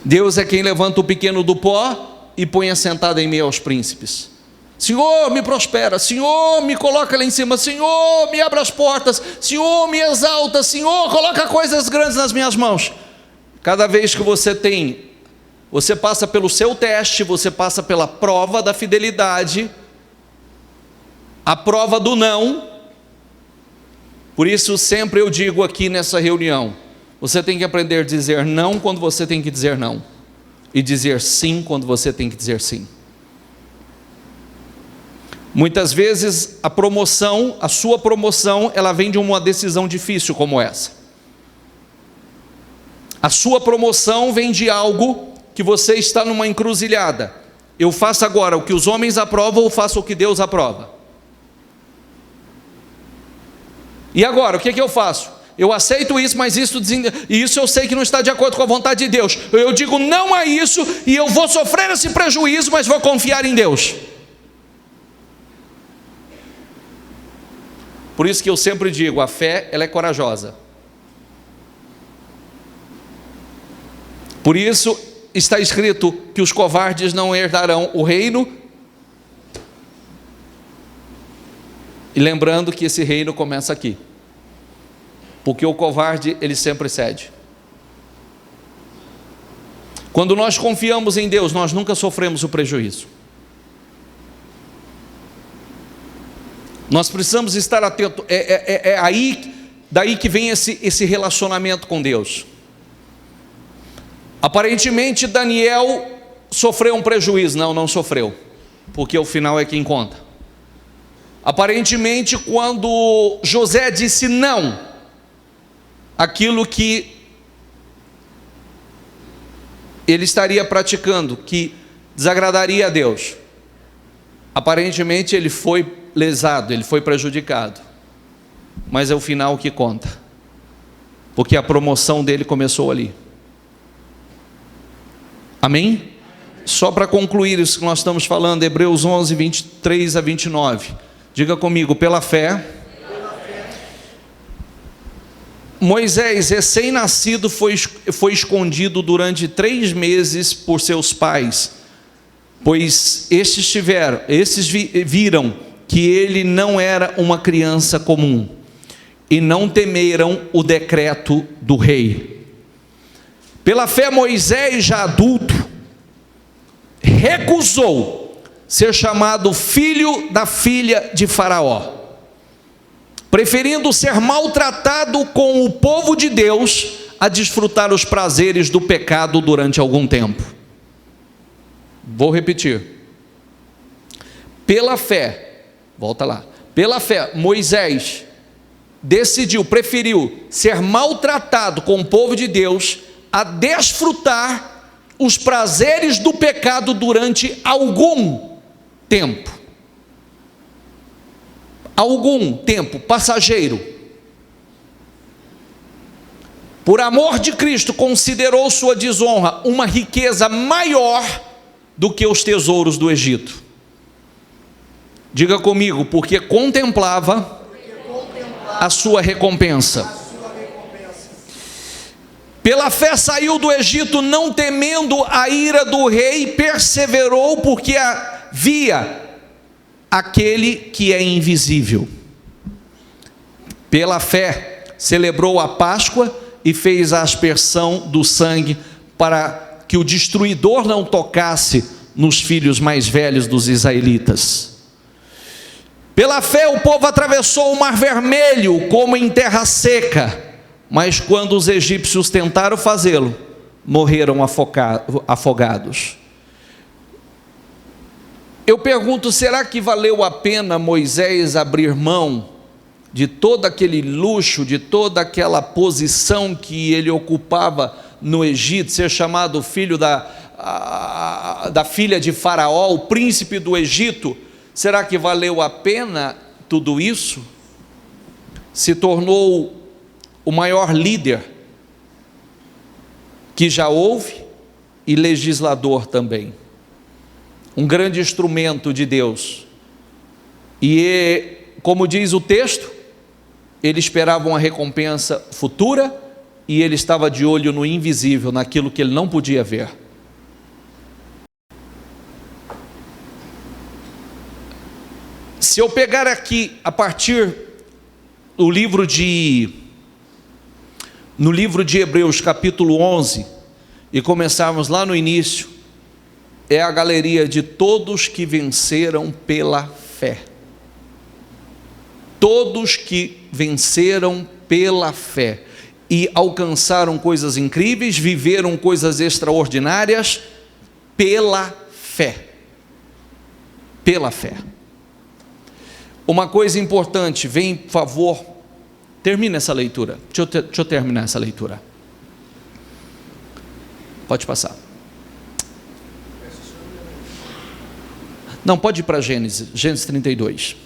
Deus é quem levanta o pequeno do pó e põe assentado em meio aos príncipes. Senhor, me prospera. Você me coloca lá em cima. Senhor, me abre as portas. Senhor, me exalta. Senhor, coloca coisas grandes nas minhas mãos. Cada vez que você passa pelo seu teste, você passa pela prova da fidelidade, a prova do não. Por isso sempre eu digo aqui nessa reunião, você tem que aprender a dizer não quando você tem que dizer não, e dizer sim quando você tem que dizer sim. Muitas vezes a promoção, a sua promoção, ela vem de uma decisão difícil como essa. A sua promoção vem de algo que você está numa encruzilhada. Eu faço agora o que os homens aprovam ou faço o que Deus aprova? E agora, o que eu faço? Eu aceito isso, mas isso eu sei que não está de acordo com a vontade de Deus. Eu digo não a isso e eu vou sofrer esse prejuízo, mas vou confiar em Deus. Por isso que eu sempre digo, a fé, ela é corajosa. Por isso está escrito que os covardes não herdarão o reino. E lembrando que esse reino começa aqui. Porque o covarde, ele sempre cede. Quando nós confiamos em Deus, nós nunca sofremos o prejuízo. Nós precisamos estar atentos. Daí que vem esse relacionamento com Deus. Aparentemente Daniel sofreu um prejuízo. Não sofreu, porque o final é quem conta. Aparentemente, quando José disse não, aquilo que ele estaria praticando, que desagradaria a Deus, aparentemente ele foi lesado, ele foi prejudicado, mas é o final que conta, porque a promoção dele começou ali. Amém? Só para concluir isso que nós estamos falando, Hebreus 11, 23 a 29, diga comigo, pela fé, Moisés, recém-nascido, foi escondido durante 3 meses por seus pais, pois estes viram que ele não era uma criança comum, e não temeram o decreto do rei. Pela fé, Moisés, já adulto, recusou ser chamado filho da filha de Faraó, preferindo ser maltratado com o povo de Deus a desfrutar os prazeres do pecado durante algum tempo. Vou repetir. Pela fé, volta lá. Pela fé, Moisés preferiu ser maltratado com o povo de Deus a desfrutar os prazeres do pecado durante algum tempo. Algum tempo passageiro. Por amor de Cristo, considerou sua desonra uma riqueza maior do que os tesouros do Egito. Diga comigo, porque contemplava a sua recompensa. Pela fé saiu do Egito, não temendo a ira do rei, perseverou porque via aquele que é invisível. Pela fé celebrou a Páscoa e fez a aspersão do sangue para que o destruidor não tocasse nos filhos mais velhos dos israelitas. Pela fé o povo atravessou o mar vermelho como em terra seca, mas quando os egípcios tentaram fazê-lo, morreram afogados. Eu pergunto, será que valeu a pena Moisés abrir mão de todo aquele luxo, de toda aquela posição que ele ocupava no Egito, ser chamado filho da filha de Faraó, o príncipe do Egito? Será que valeu a pena tudo isso? Se tornou o maior líder que já houve e legislador também, um grande instrumento de Deus. E como diz o texto, ele esperava uma recompensa futura e ele estava de olho no invisível, naquilo que ele não podia ver. Se eu pegar aqui a partir do no livro de Hebreus capítulo 11 e começarmos lá no início, é a galeria de todos que venceram pela fé. todos que venceram pela fé e alcançaram coisas incríveis, viveram coisas extraordinárias pela fé. Pela fé. Uma coisa importante, vem, por favor, termina essa leitura. Deixa eu terminar essa leitura. Pode passar. Não, pode ir para Gênesis 32.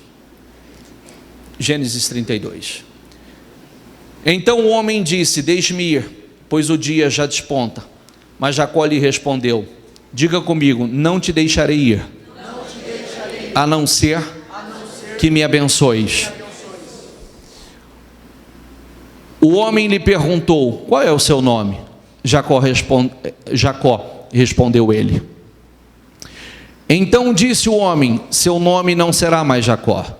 Gênesis 32. Então o homem disse: deixe-me ir, pois o dia já desponta. Mas Jacó lhe respondeu: diga comigo, não te deixarei ir, a não ser que me abençoes. O homem lhe perguntou: qual é o seu nome? Jacó respondeu ele. Então disse o homem: seu nome não será mais Jacó,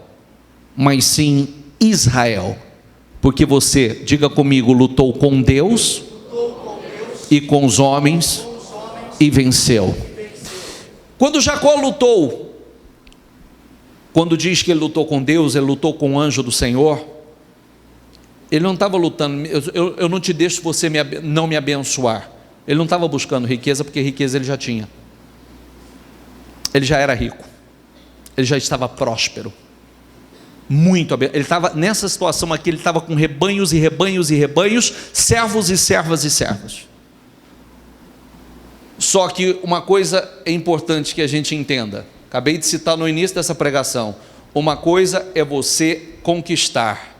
mas sim Israel, porque você, diga comigo, lutou com Deus e com os homens e venceu. Quando Jacó lutou, quando diz que ele lutou com Deus, ele lutou com o anjo do Senhor, ele não estava lutando, eu não te deixo você não me abençoar. Ele não estava buscando riqueza, porque riqueza ele já tinha. Ele já era rico, ele já estava próspero, muito abençoado. Ele estava nessa situação aqui, ele estava com rebanhos e rebanhos e rebanhos, servos e servas e servos. Só que uma coisa é importante que a gente entenda, acabei de citar no início dessa pregação: uma coisa é você conquistar,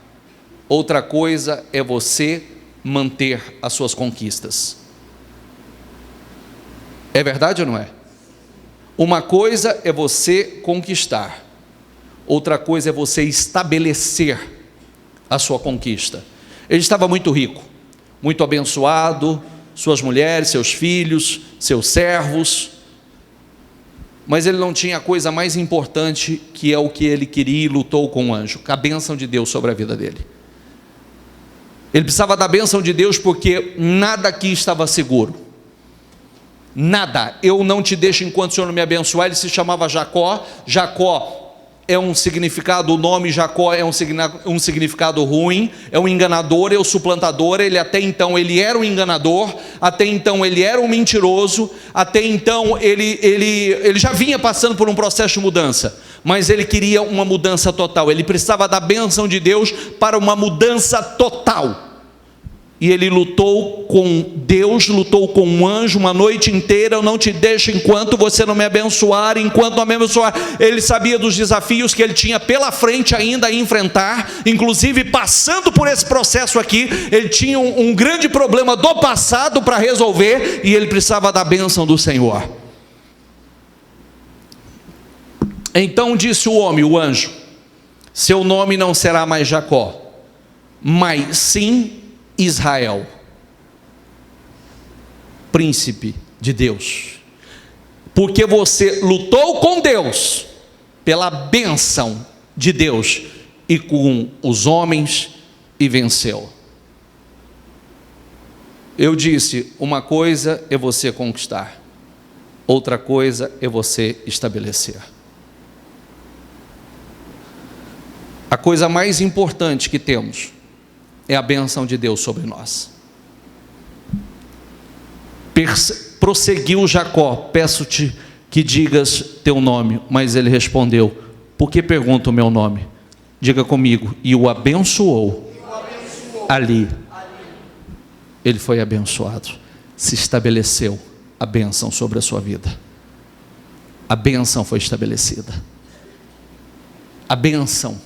outra coisa é você manter as suas conquistas. É verdade ou não é? Uma coisa é você conquistar, outra coisa é você estabelecer a sua conquista. Ele estava muito rico, muito abençoado, suas mulheres, seus filhos, seus servos, mas ele não tinha a coisa mais importante, que é o que ele queria, e lutou com o anjo, a bênção de Deus sobre a vida dele. Ele precisava da bênção de Deus, porque nada aqui estava seguro. Nada. Eu não te deixo enquanto o Senhor não me abençoar. Ele se chamava Jacó. Jacó é um significado, o nome Jacó é um significado ruim, é um enganador, é o suplantador. Ele até então ele era um enganador, até então ele era um mentiroso, até então ele já vinha passando por um processo de mudança, mas ele queria uma mudança total. Ele precisava da bênção de Deus para uma mudança total. E ele lutou com Deus, lutou com um anjo uma noite inteira. Eu não te deixo enquanto você não me abençoar, enquanto não me abençoar. Ele sabia dos desafios que ele tinha pela frente ainda a enfrentar, inclusive passando por esse processo aqui, ele tinha um grande problema do passado para resolver, e ele precisava da bênção do Senhor. Então disse o homem, o anjo: seu nome não será mais Jacó, mas sim Israel, príncipe de Deus, porque você lutou com Deus, pela bênção de Deus, e com os homens, e venceu. Eu disse, uma coisa é você conquistar, outra coisa é você estabelecer. A coisa mais importante que temos é a bênção de Deus sobre nós. Prosseguiu Jacó: peço-te que digas teu nome. Mas ele respondeu: por que pergunta o meu nome? Diga comigo. E o abençoou. Ali ele foi abençoado, se estabeleceu a bênção sobre a sua vida. A bênção foi estabelecida. A bênção.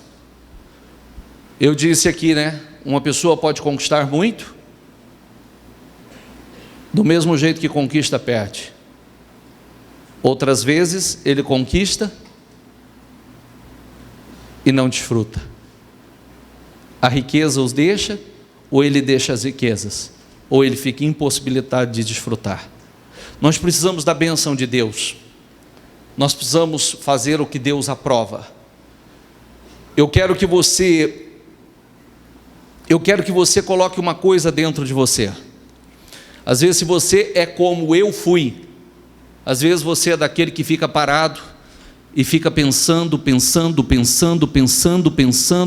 Eu disse aqui, né? Uma pessoa pode conquistar muito, do mesmo jeito que conquista, perde. Outras vezes ele conquista e não desfruta. A riqueza os deixa, ou ele deixa as riquezas, ou ele fica impossibilitado de desfrutar. Nós precisamos da bênção de Deus. Nós precisamos fazer o que Deus aprova. Eu quero que você coloque uma coisa dentro de você. Às vezes, se você é como eu fui, às vezes você é daquele que fica parado e fica pensando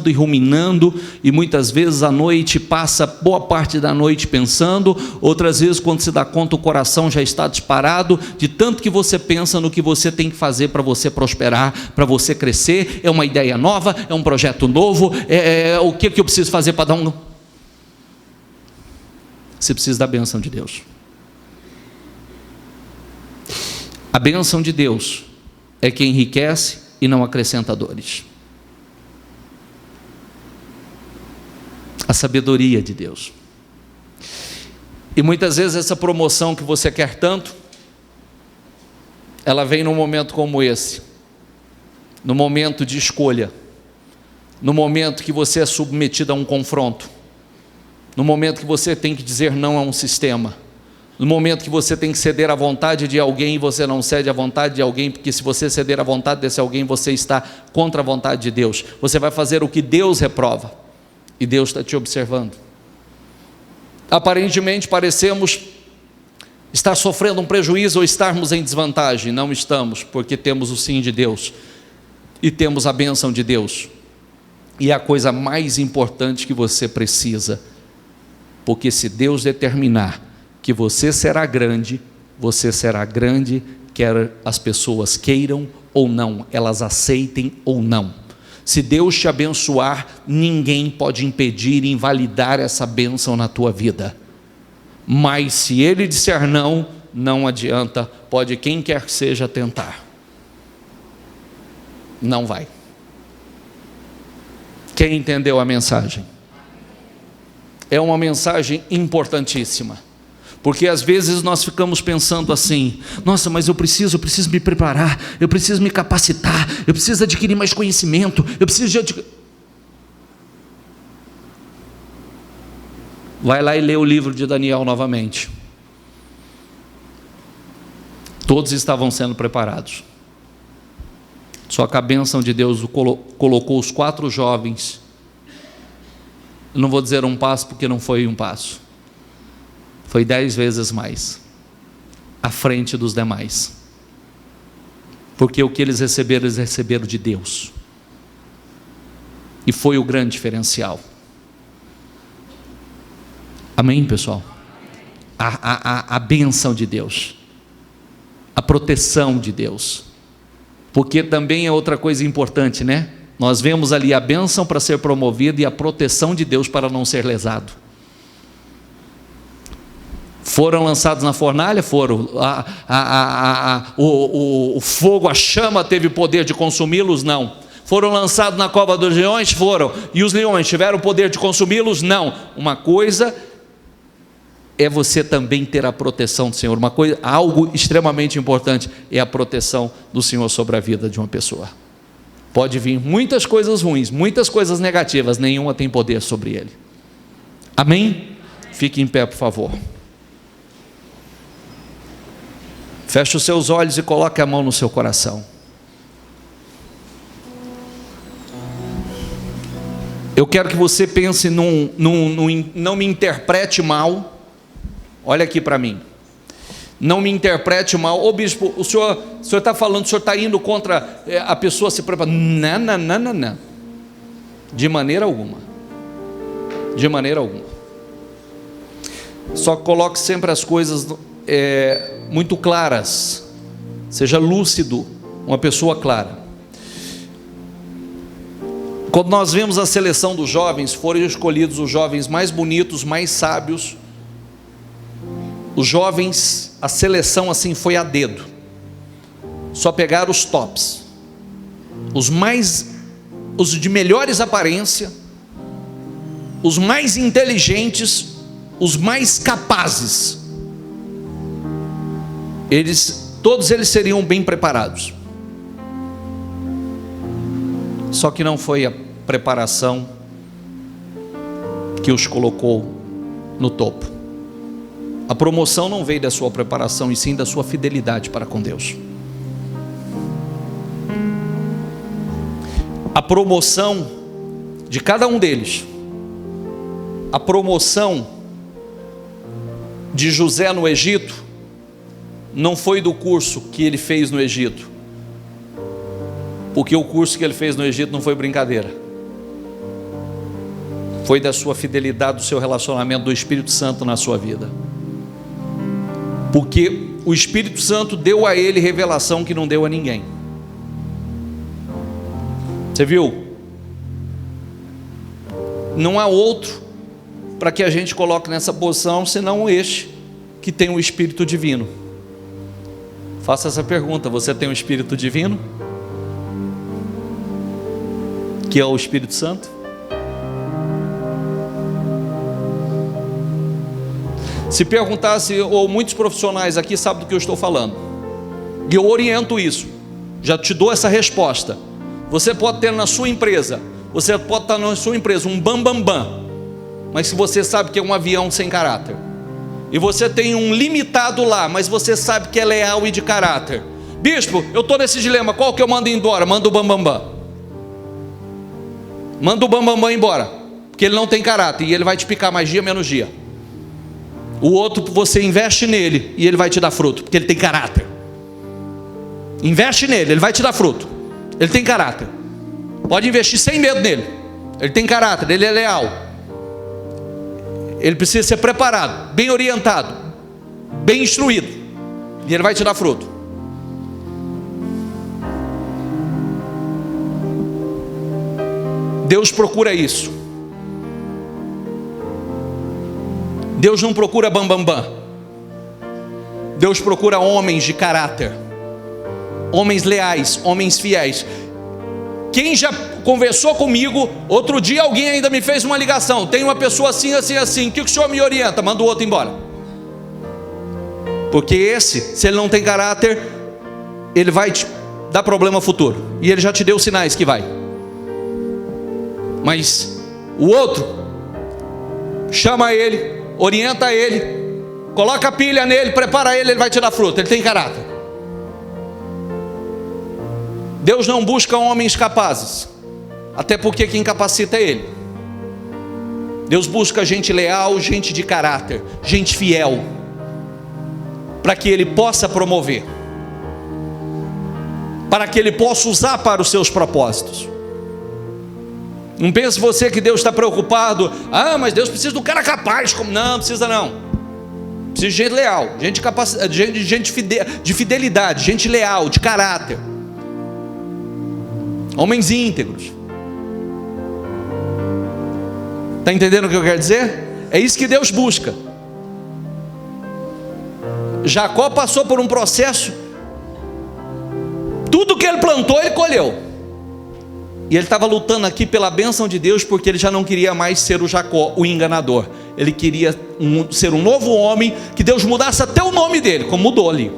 e ruminando, e muitas vezes à noite passa boa parte da noite pensando, outras vezes quando se dá conta o coração já está disparado, de tanto que você pensa no que você tem que fazer para você prosperar, para você crescer, é uma ideia nova, é um projeto novo, o que eu preciso fazer para dar um... Você precisa da bênção de Deus. A bênção de Deus é que enriquece e não acrescenta dores. A sabedoria de Deus. E muitas vezes essa promoção que você quer tanto, ela vem num momento como esse, no momento de escolha, no momento que você é submetido a um confronto, no momento que você tem que dizer não a um sistema, no momento que você tem que ceder à vontade de alguém, você não cede à vontade de alguém, porque se você ceder à vontade desse alguém, você está contra a vontade de Deus. Você vai fazer o que Deus reprova, e Deus está te observando. Aparentemente parecemos estar sofrendo um prejuízo ou estarmos em desvantagem. Não estamos, porque temos o sim de Deus, e temos a bênção de Deus, e é a coisa mais importante que você precisa, porque se Deus determinar que você será grande, quer as pessoas queiram ou não, elas aceitem ou não. Se Deus te abençoar, ninguém pode impedir e invalidar essa bênção na tua vida. Mas se Ele disser não, não adianta, pode quem quer que seja tentar. Não vai. Quem entendeu a mensagem? É uma mensagem importantíssima. Porque às vezes nós ficamos pensando assim: nossa, mas eu preciso me preparar, eu preciso me capacitar, eu preciso adquirir mais conhecimento, eu preciso de adquirir... Vai lá e lê o livro de Daniel novamente. Todos estavam sendo preparados, só que a bênção de Deus colocou os 4 jovens, eu não vou dizer um passo porque não foi um passo, foi 10 vezes mais à frente dos demais, porque o que eles receberam de Deus, e foi o grande diferencial. Amém, pessoal? A bênção de Deus, a proteção de Deus, porque também é outra coisa importante, né? Nós vemos ali a bênção para ser promovida e a proteção de Deus para não ser lesado. Foram lançados na fornalha? Foram. O fogo, a chama teve poder de consumi-los? Não. Foram lançados na cova dos leões? Foram. E os leões tiveram o poder de consumi-los? Não. Uma coisa é você também ter a proteção do Senhor. Uma coisa, algo extremamente importante é a proteção do Senhor sobre a vida de uma pessoa. Pode vir muitas coisas ruins, muitas coisas negativas, nenhuma tem poder sobre ele. Amém? Fique em pé, por favor. Feche os seus olhos e coloque a mão no seu coração. Eu quero que você pense não me interprete mal. Olha aqui para mim. Não me interprete mal. Ô bispo, o senhor está falando, o senhor está indo contra a pessoa se preparar. Não. De maneira alguma. De maneira alguma. Só coloque sempre as coisas muito claras, seja lúcido, uma pessoa clara. Quando nós vemos a seleção dos jovens, foram escolhidos os jovens mais bonitos, mais sábios. Os jovens, a seleção assim foi a dedo, só pegaram os tops, os de melhores aparência, os mais inteligentes, os mais capazes. Todos eles seriam bem preparados, só que não foi a preparação que os colocou no topo. A promoção não veio da sua preparação, e sim da sua fidelidade para com Deus. A promoção de cada um deles, a promoção de José no Egito, não foi do curso que ele fez no Egito, Porque o curso que ele fez no Egito não foi brincadeira. Foi da sua fidelidade, do seu relacionamento, do Espírito Santo na sua vida. Porque o Espírito Santo deu a ele revelação que não deu a ninguém. Você viu? Não há outro para que a gente coloque nessa posição senão este que tem o Espírito Divino. Faça essa pergunta: você tem o Espírito Divino? Que é o Espírito Santo? Se perguntasse, ou muitos profissionais aqui sabem do que eu estou falando, e eu oriento isso, já te dou essa resposta. Você pode ter na sua empresa, você pode estar na sua empresa um bam, mas se você sabe que é um avião sem caráter, e você tem um limitado lá, mas você sabe que é leal e de caráter. Bispo, eu estou nesse dilema, qual que eu mando embora? Manda o bam. Manda o bam embora, porque ele não tem caráter, e ele vai te picar mais dia, menos dia. O outro, você investe nele, e ele vai te dar fruto, porque ele tem caráter. Investe nele, ele vai te dar fruto. Ele tem caráter. Pode investir sem medo nele. Ele tem caráter, ele é leal. Ele precisa ser preparado, bem orientado, bem instruído, e ele vai te dar fruto. Deus procura isso. Deus não procura bam. Deus procura homens de caráter, homens leais, homens fiéis. Quem já conversou comigo, outro dia alguém ainda me fez uma ligação, tem uma pessoa assim, o que o senhor me orienta? Manda o outro embora. Porque esse, se ele não tem caráter, ele vai te dar problema futuro, e ele já te deu sinais que vai. Mas o outro, chama ele, orienta ele, coloca a pilha nele, prepara ele, ele vai te dar fruto, ele tem caráter. Deus não busca homens capazes, até porque quem capacita é Ele. Deus busca gente leal, gente de caráter, gente fiel, para que Ele possa promover, para que Ele possa usar para os seus propósitos. Não pense você que Deus está preocupado, mas Deus precisa do cara capaz. Não precisa não. Precisa de gente leal, gente de fidelidade, gente leal, de caráter, homens íntegros. Está entendendo o que eu quero dizer? É isso que Deus busca. Jacó passou por um processo, tudo que ele plantou ele colheu. E ele estava lutando aqui pela bênção de Deus, porque ele já não queria mais ser o Jacó, o enganador. Ele queria ser um novo homem, que Deus mudasse até o nome dele, como mudou ali.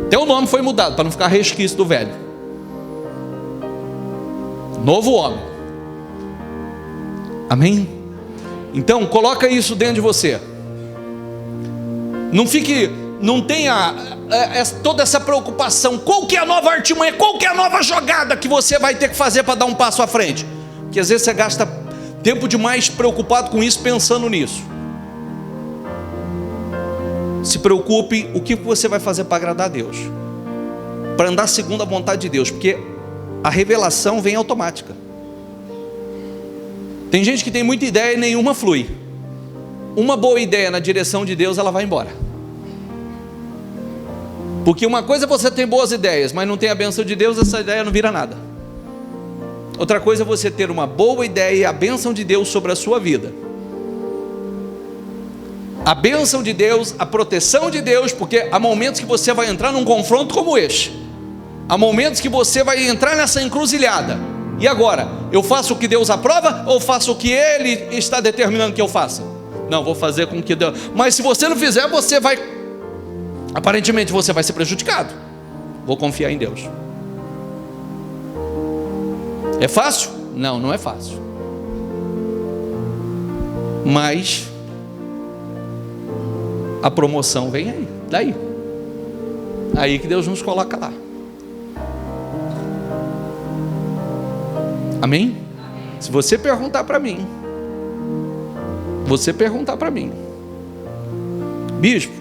Até o nome foi mudado, para não ficar resquício do velho. Novo homem. Amém? Então, coloca isso dentro de você. Não tenha toda essa preocupação. Qual que é a nova artimanha? Qual que é a nova jogada que você vai ter que fazer para dar um passo à frente? Porque às vezes você gasta tempo demais preocupado com isso, pensando nisso. Se preocupe o que você vai fazer para agradar a Deus, para andar segundo a vontade de Deus, porque a revelação vem automática. Tem gente que tem muita ideia e nenhuma flui. Uma boa ideia na direção de Deus, ela vai embora. Porque uma coisa é você ter boas ideias, mas não tem a bênção de Deus, essa ideia não vira nada. Outra coisa é você ter uma boa ideia e a bênção de Deus sobre a sua vida. A bênção de Deus, a proteção de Deus, porque há momentos que você vai entrar num confronto como este. Há momentos que você vai entrar nessa encruzilhada. E agora? Eu faço o que Deus aprova ou faço o que Ele está determinando que eu faça? Não, vou fazer com que Deus... Mas se você não fizer, você vai... Aparentemente você vai ser prejudicado. Vou confiar em Deus. É fácil? Não, não é fácil. Mas a promoção vem aí, daí. Aí que Deus nos coloca lá. Amém? Se você perguntar para mim, bispo,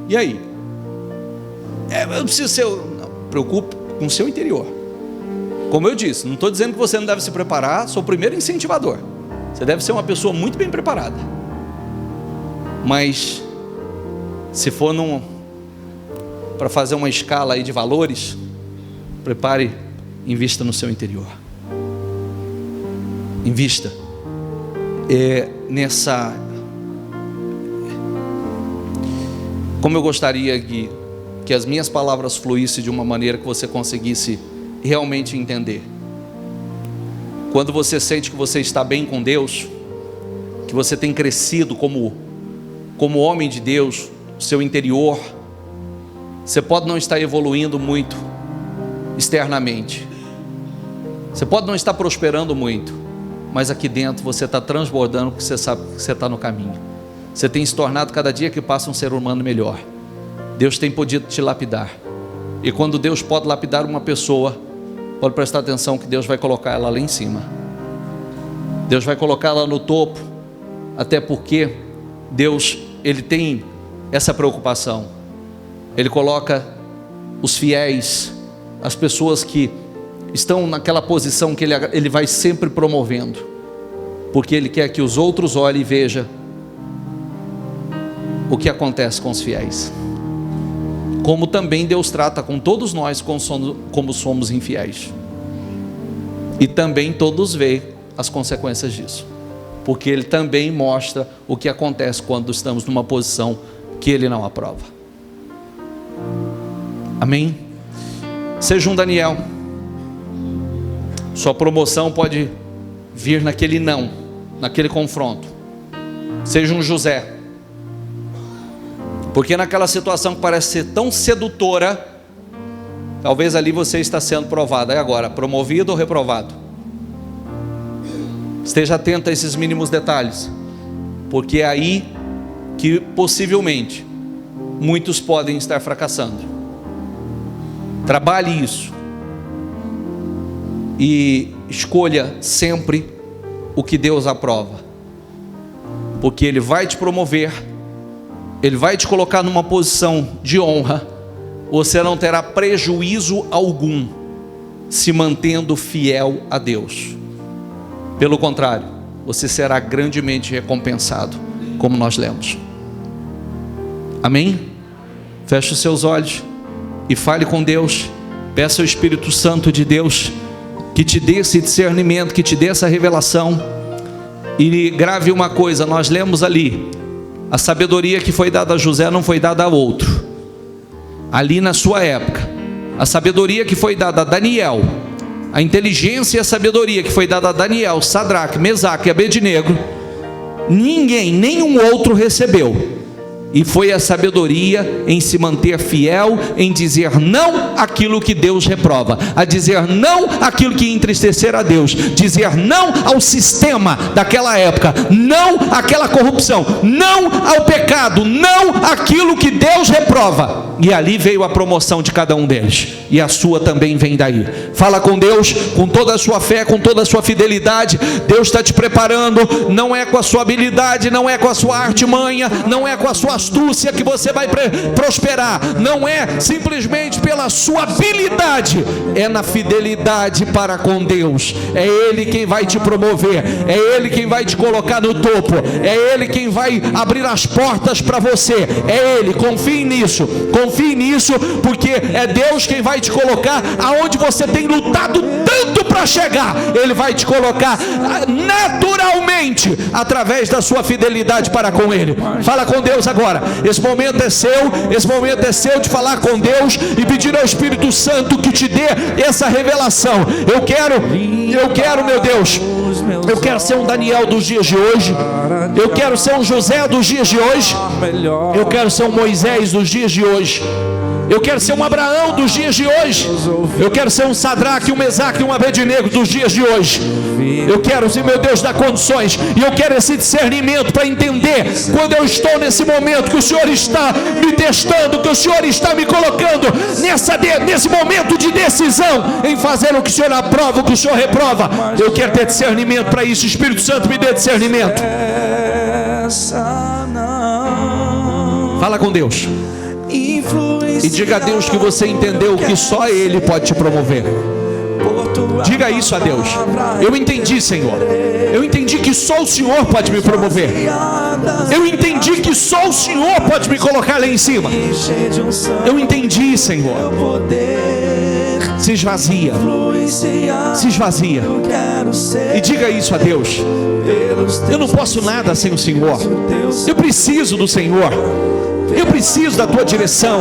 e aí? Eu preciso ser... Não, preocupe com o seu interior. Como eu disse, não estou dizendo que você não deve se preparar, sou o primeiro incentivador. Você deve ser uma pessoa muito bem preparada. Mas, se for para fazer uma escala aí de valores, prepare, invista no seu interior. Invista nessa. Como eu gostaria que as minhas palavras fluíssem de uma maneira que você conseguisse realmente entender. Quando você sente que você está bem com Deus, que você tem crescido como homem de Deus, seu interior, você pode não estar evoluindo muito externamente, você pode não estar prosperando muito, mas aqui dentro você está transbordando, porque você sabe que você está no caminho. Você tem se tornado cada dia que passa um ser humano melhor. Deus tem podido te lapidar. E quando Deus pode lapidar uma pessoa, pode prestar atenção que Deus vai colocar ela lá em cima. Deus vai colocar ela no topo, até porque Deus, Ele tem essa preocupação. Ele coloca os fiéis, as pessoas que estão naquela posição que Ele vai sempre promovendo, porque Ele quer que os outros olhem e vejam o que acontece com os fiéis. Como também Deus trata com todos nós como somos infiéis. E também todos veem as consequências disso, porque Ele também mostra o que acontece quando estamos numa posição que Ele não aprova. Amém? Seja um Daniel. Sua promoção pode vir naquele não, naquele confronto. Seja um José. Porque naquela situação que parece ser tão sedutora, talvez ali você está sendo provado. E agora, promovido ou reprovado? Esteja atento a esses mínimos detalhes, porque é aí que possivelmente muitos podem estar fracassando. Trabalhe isso e escolha sempre o que Deus aprova, porque Ele vai te promover, Ele vai te colocar numa posição de honra. Você não terá prejuízo algum se mantendo fiel a Deus. Pelo contrário, você será grandemente recompensado, como nós lemos. Amém? Feche os seus olhos e fale com Deus. Peça ao Espírito Santo de Deus que te dê esse discernimento, que te dê essa revelação. E grave uma coisa, nós lemos ali: a sabedoria que foi dada a José não foi dada a outro. Ali na sua época, a sabedoria que foi dada a Daniel, a inteligência e a sabedoria que foi dada a Daniel, Sadraque, Mesaque e Abednego, ninguém, nenhum outro recebeu. E foi a sabedoria em se manter fiel, em dizer não àquilo que Deus reprova, a dizer não àquilo que entristecer a Deus, dizer não ao sistema daquela época, não àquela corrupção, não ao pecado, não àquilo que Deus reprova. E ali veio a promoção de cada um deles, e a sua também vem daí. Fala com Deus com toda a sua fé, com toda a sua fidelidade. Deus está te preparando. Não é com a sua habilidade, não é com a sua artimanha, não é com a sua astúcia que você vai prosperar. Não é simplesmente pela sua habilidade, é na fidelidade para com Deus. É Ele quem vai te promover, é Ele quem vai te colocar no topo, é Ele quem vai abrir as portas para você. É Ele, confie nisso, porque é Deus quem vai te colocar aonde você tem lutado tanto para chegar. Ele vai te colocar naturalmente através da sua fidelidade para com Ele. Fala com Deus agora. Esse momento é seu de falar com Deus e pedir ao Espírito Santo que te dê essa revelação. Eu quero, meu Deus, eu quero ser um Daniel dos dias de hoje, eu quero ser um José dos dias de hoje, eu quero ser um Moisés dos dias de hoje, eu quero ser um Abraão dos dias de hoje, eu quero ser um Sadraque, um Mesaque e um Abednego dos dias de hoje. Eu quero, sim, meu Deus, dar condições, e eu quero esse discernimento para entender quando eu estou nesse momento que o Senhor está me testando, que o Senhor está me colocando nesse momento de decisão em fazer o que o Senhor aprova, o que o Senhor reprova. Eu quero ter discernimento para isso. Espírito Santo, me dê discernimento. Fala com Deus e diga a Deus que você entendeu que só Ele pode te promover. Diga isso a Deus. Eu entendi, Senhor. Eu entendi que só o Senhor pode me promover. Eu entendi que só o Senhor pode me colocar lá em cima. Eu entendi, Senhor. Se esvazia. Se esvazia. E diga isso a Deus. Eu não posso nada sem o Senhor. Eu preciso do Senhor. Eu preciso da tua direção.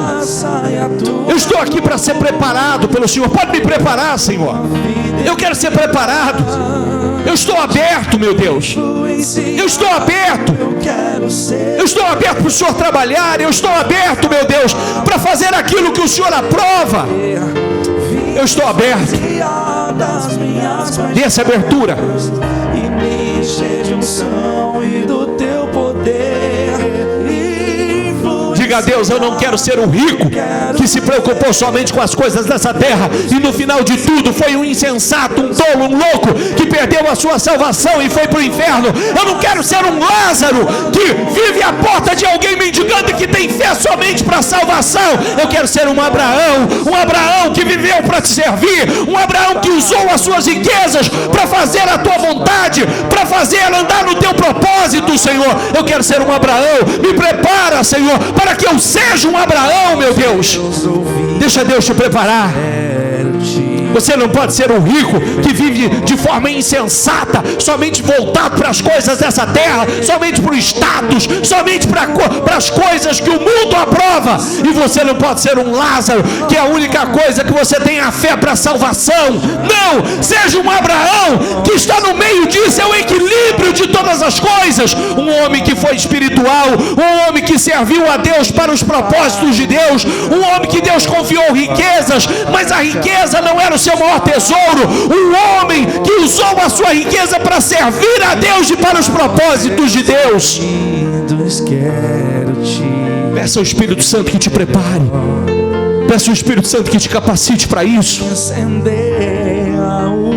Eu estou aqui para ser preparado pelo Senhor. Pode me preparar, Senhor. Eu quero ser preparado. Eu estou aberto, meu Deus. Eu estou aberto. Eu estou aberto para o Senhor trabalhar. Eu estou aberto, meu Deus, para fazer aquilo que o Senhor aprova. Eu estou aberto. Dê essa abertura. E me enche de unção e do teu poder. Diga a Deus, eu não quero ser um rico que se preocupou somente com as coisas dessa terra e no final de tudo foi um insensato, um tolo, um louco que perdeu a sua salvação e foi para o inferno. Eu não quero ser um Lázaro que vive à porta de alguém mendigando e que tem fé somente para a salvação. Eu quero ser um Abraão que viveu para te servir, um Abraão que usou as suas riquezas para fazer a tua vontade, para fazer andar no teu propósito, Senhor. Eu quero ser um Abraão. Me prepara, Senhor, para que eu seja um Abraão, meu Deus. Deixa Deus te preparar. Você não pode ser um rico que vive de forma insensata, somente voltado para as coisas dessa terra, somente para o status, somente para as coisas que o mundo aprova. E você não pode ser um Lázaro, que a única coisa que você tem é a fé para a salvação. Não, seja um Abraão que está no meio disso, é o equilíbrio de todas as coisas. Um homem que foi espiritual, um homem que serviu a Deus para os propósitos de Deus, um homem que Deus confiou riquezas, mas a riqueza não era o seu maior tesouro. Um homem que usou a sua riqueza para servir a Deus e para os propósitos de Deus. Peça ao Espírito Santo que te prepare. Peça ao Espírito Santo que te capacite para isso. Incendeia o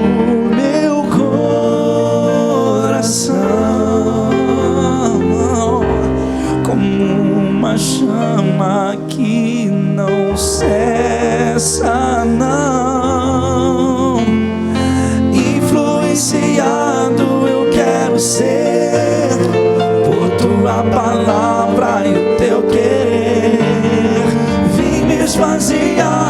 meu coração como uma chama que não cessa, não. Influenciado eu quero ser por tua palavra e o teu querer. Vim me esvaziar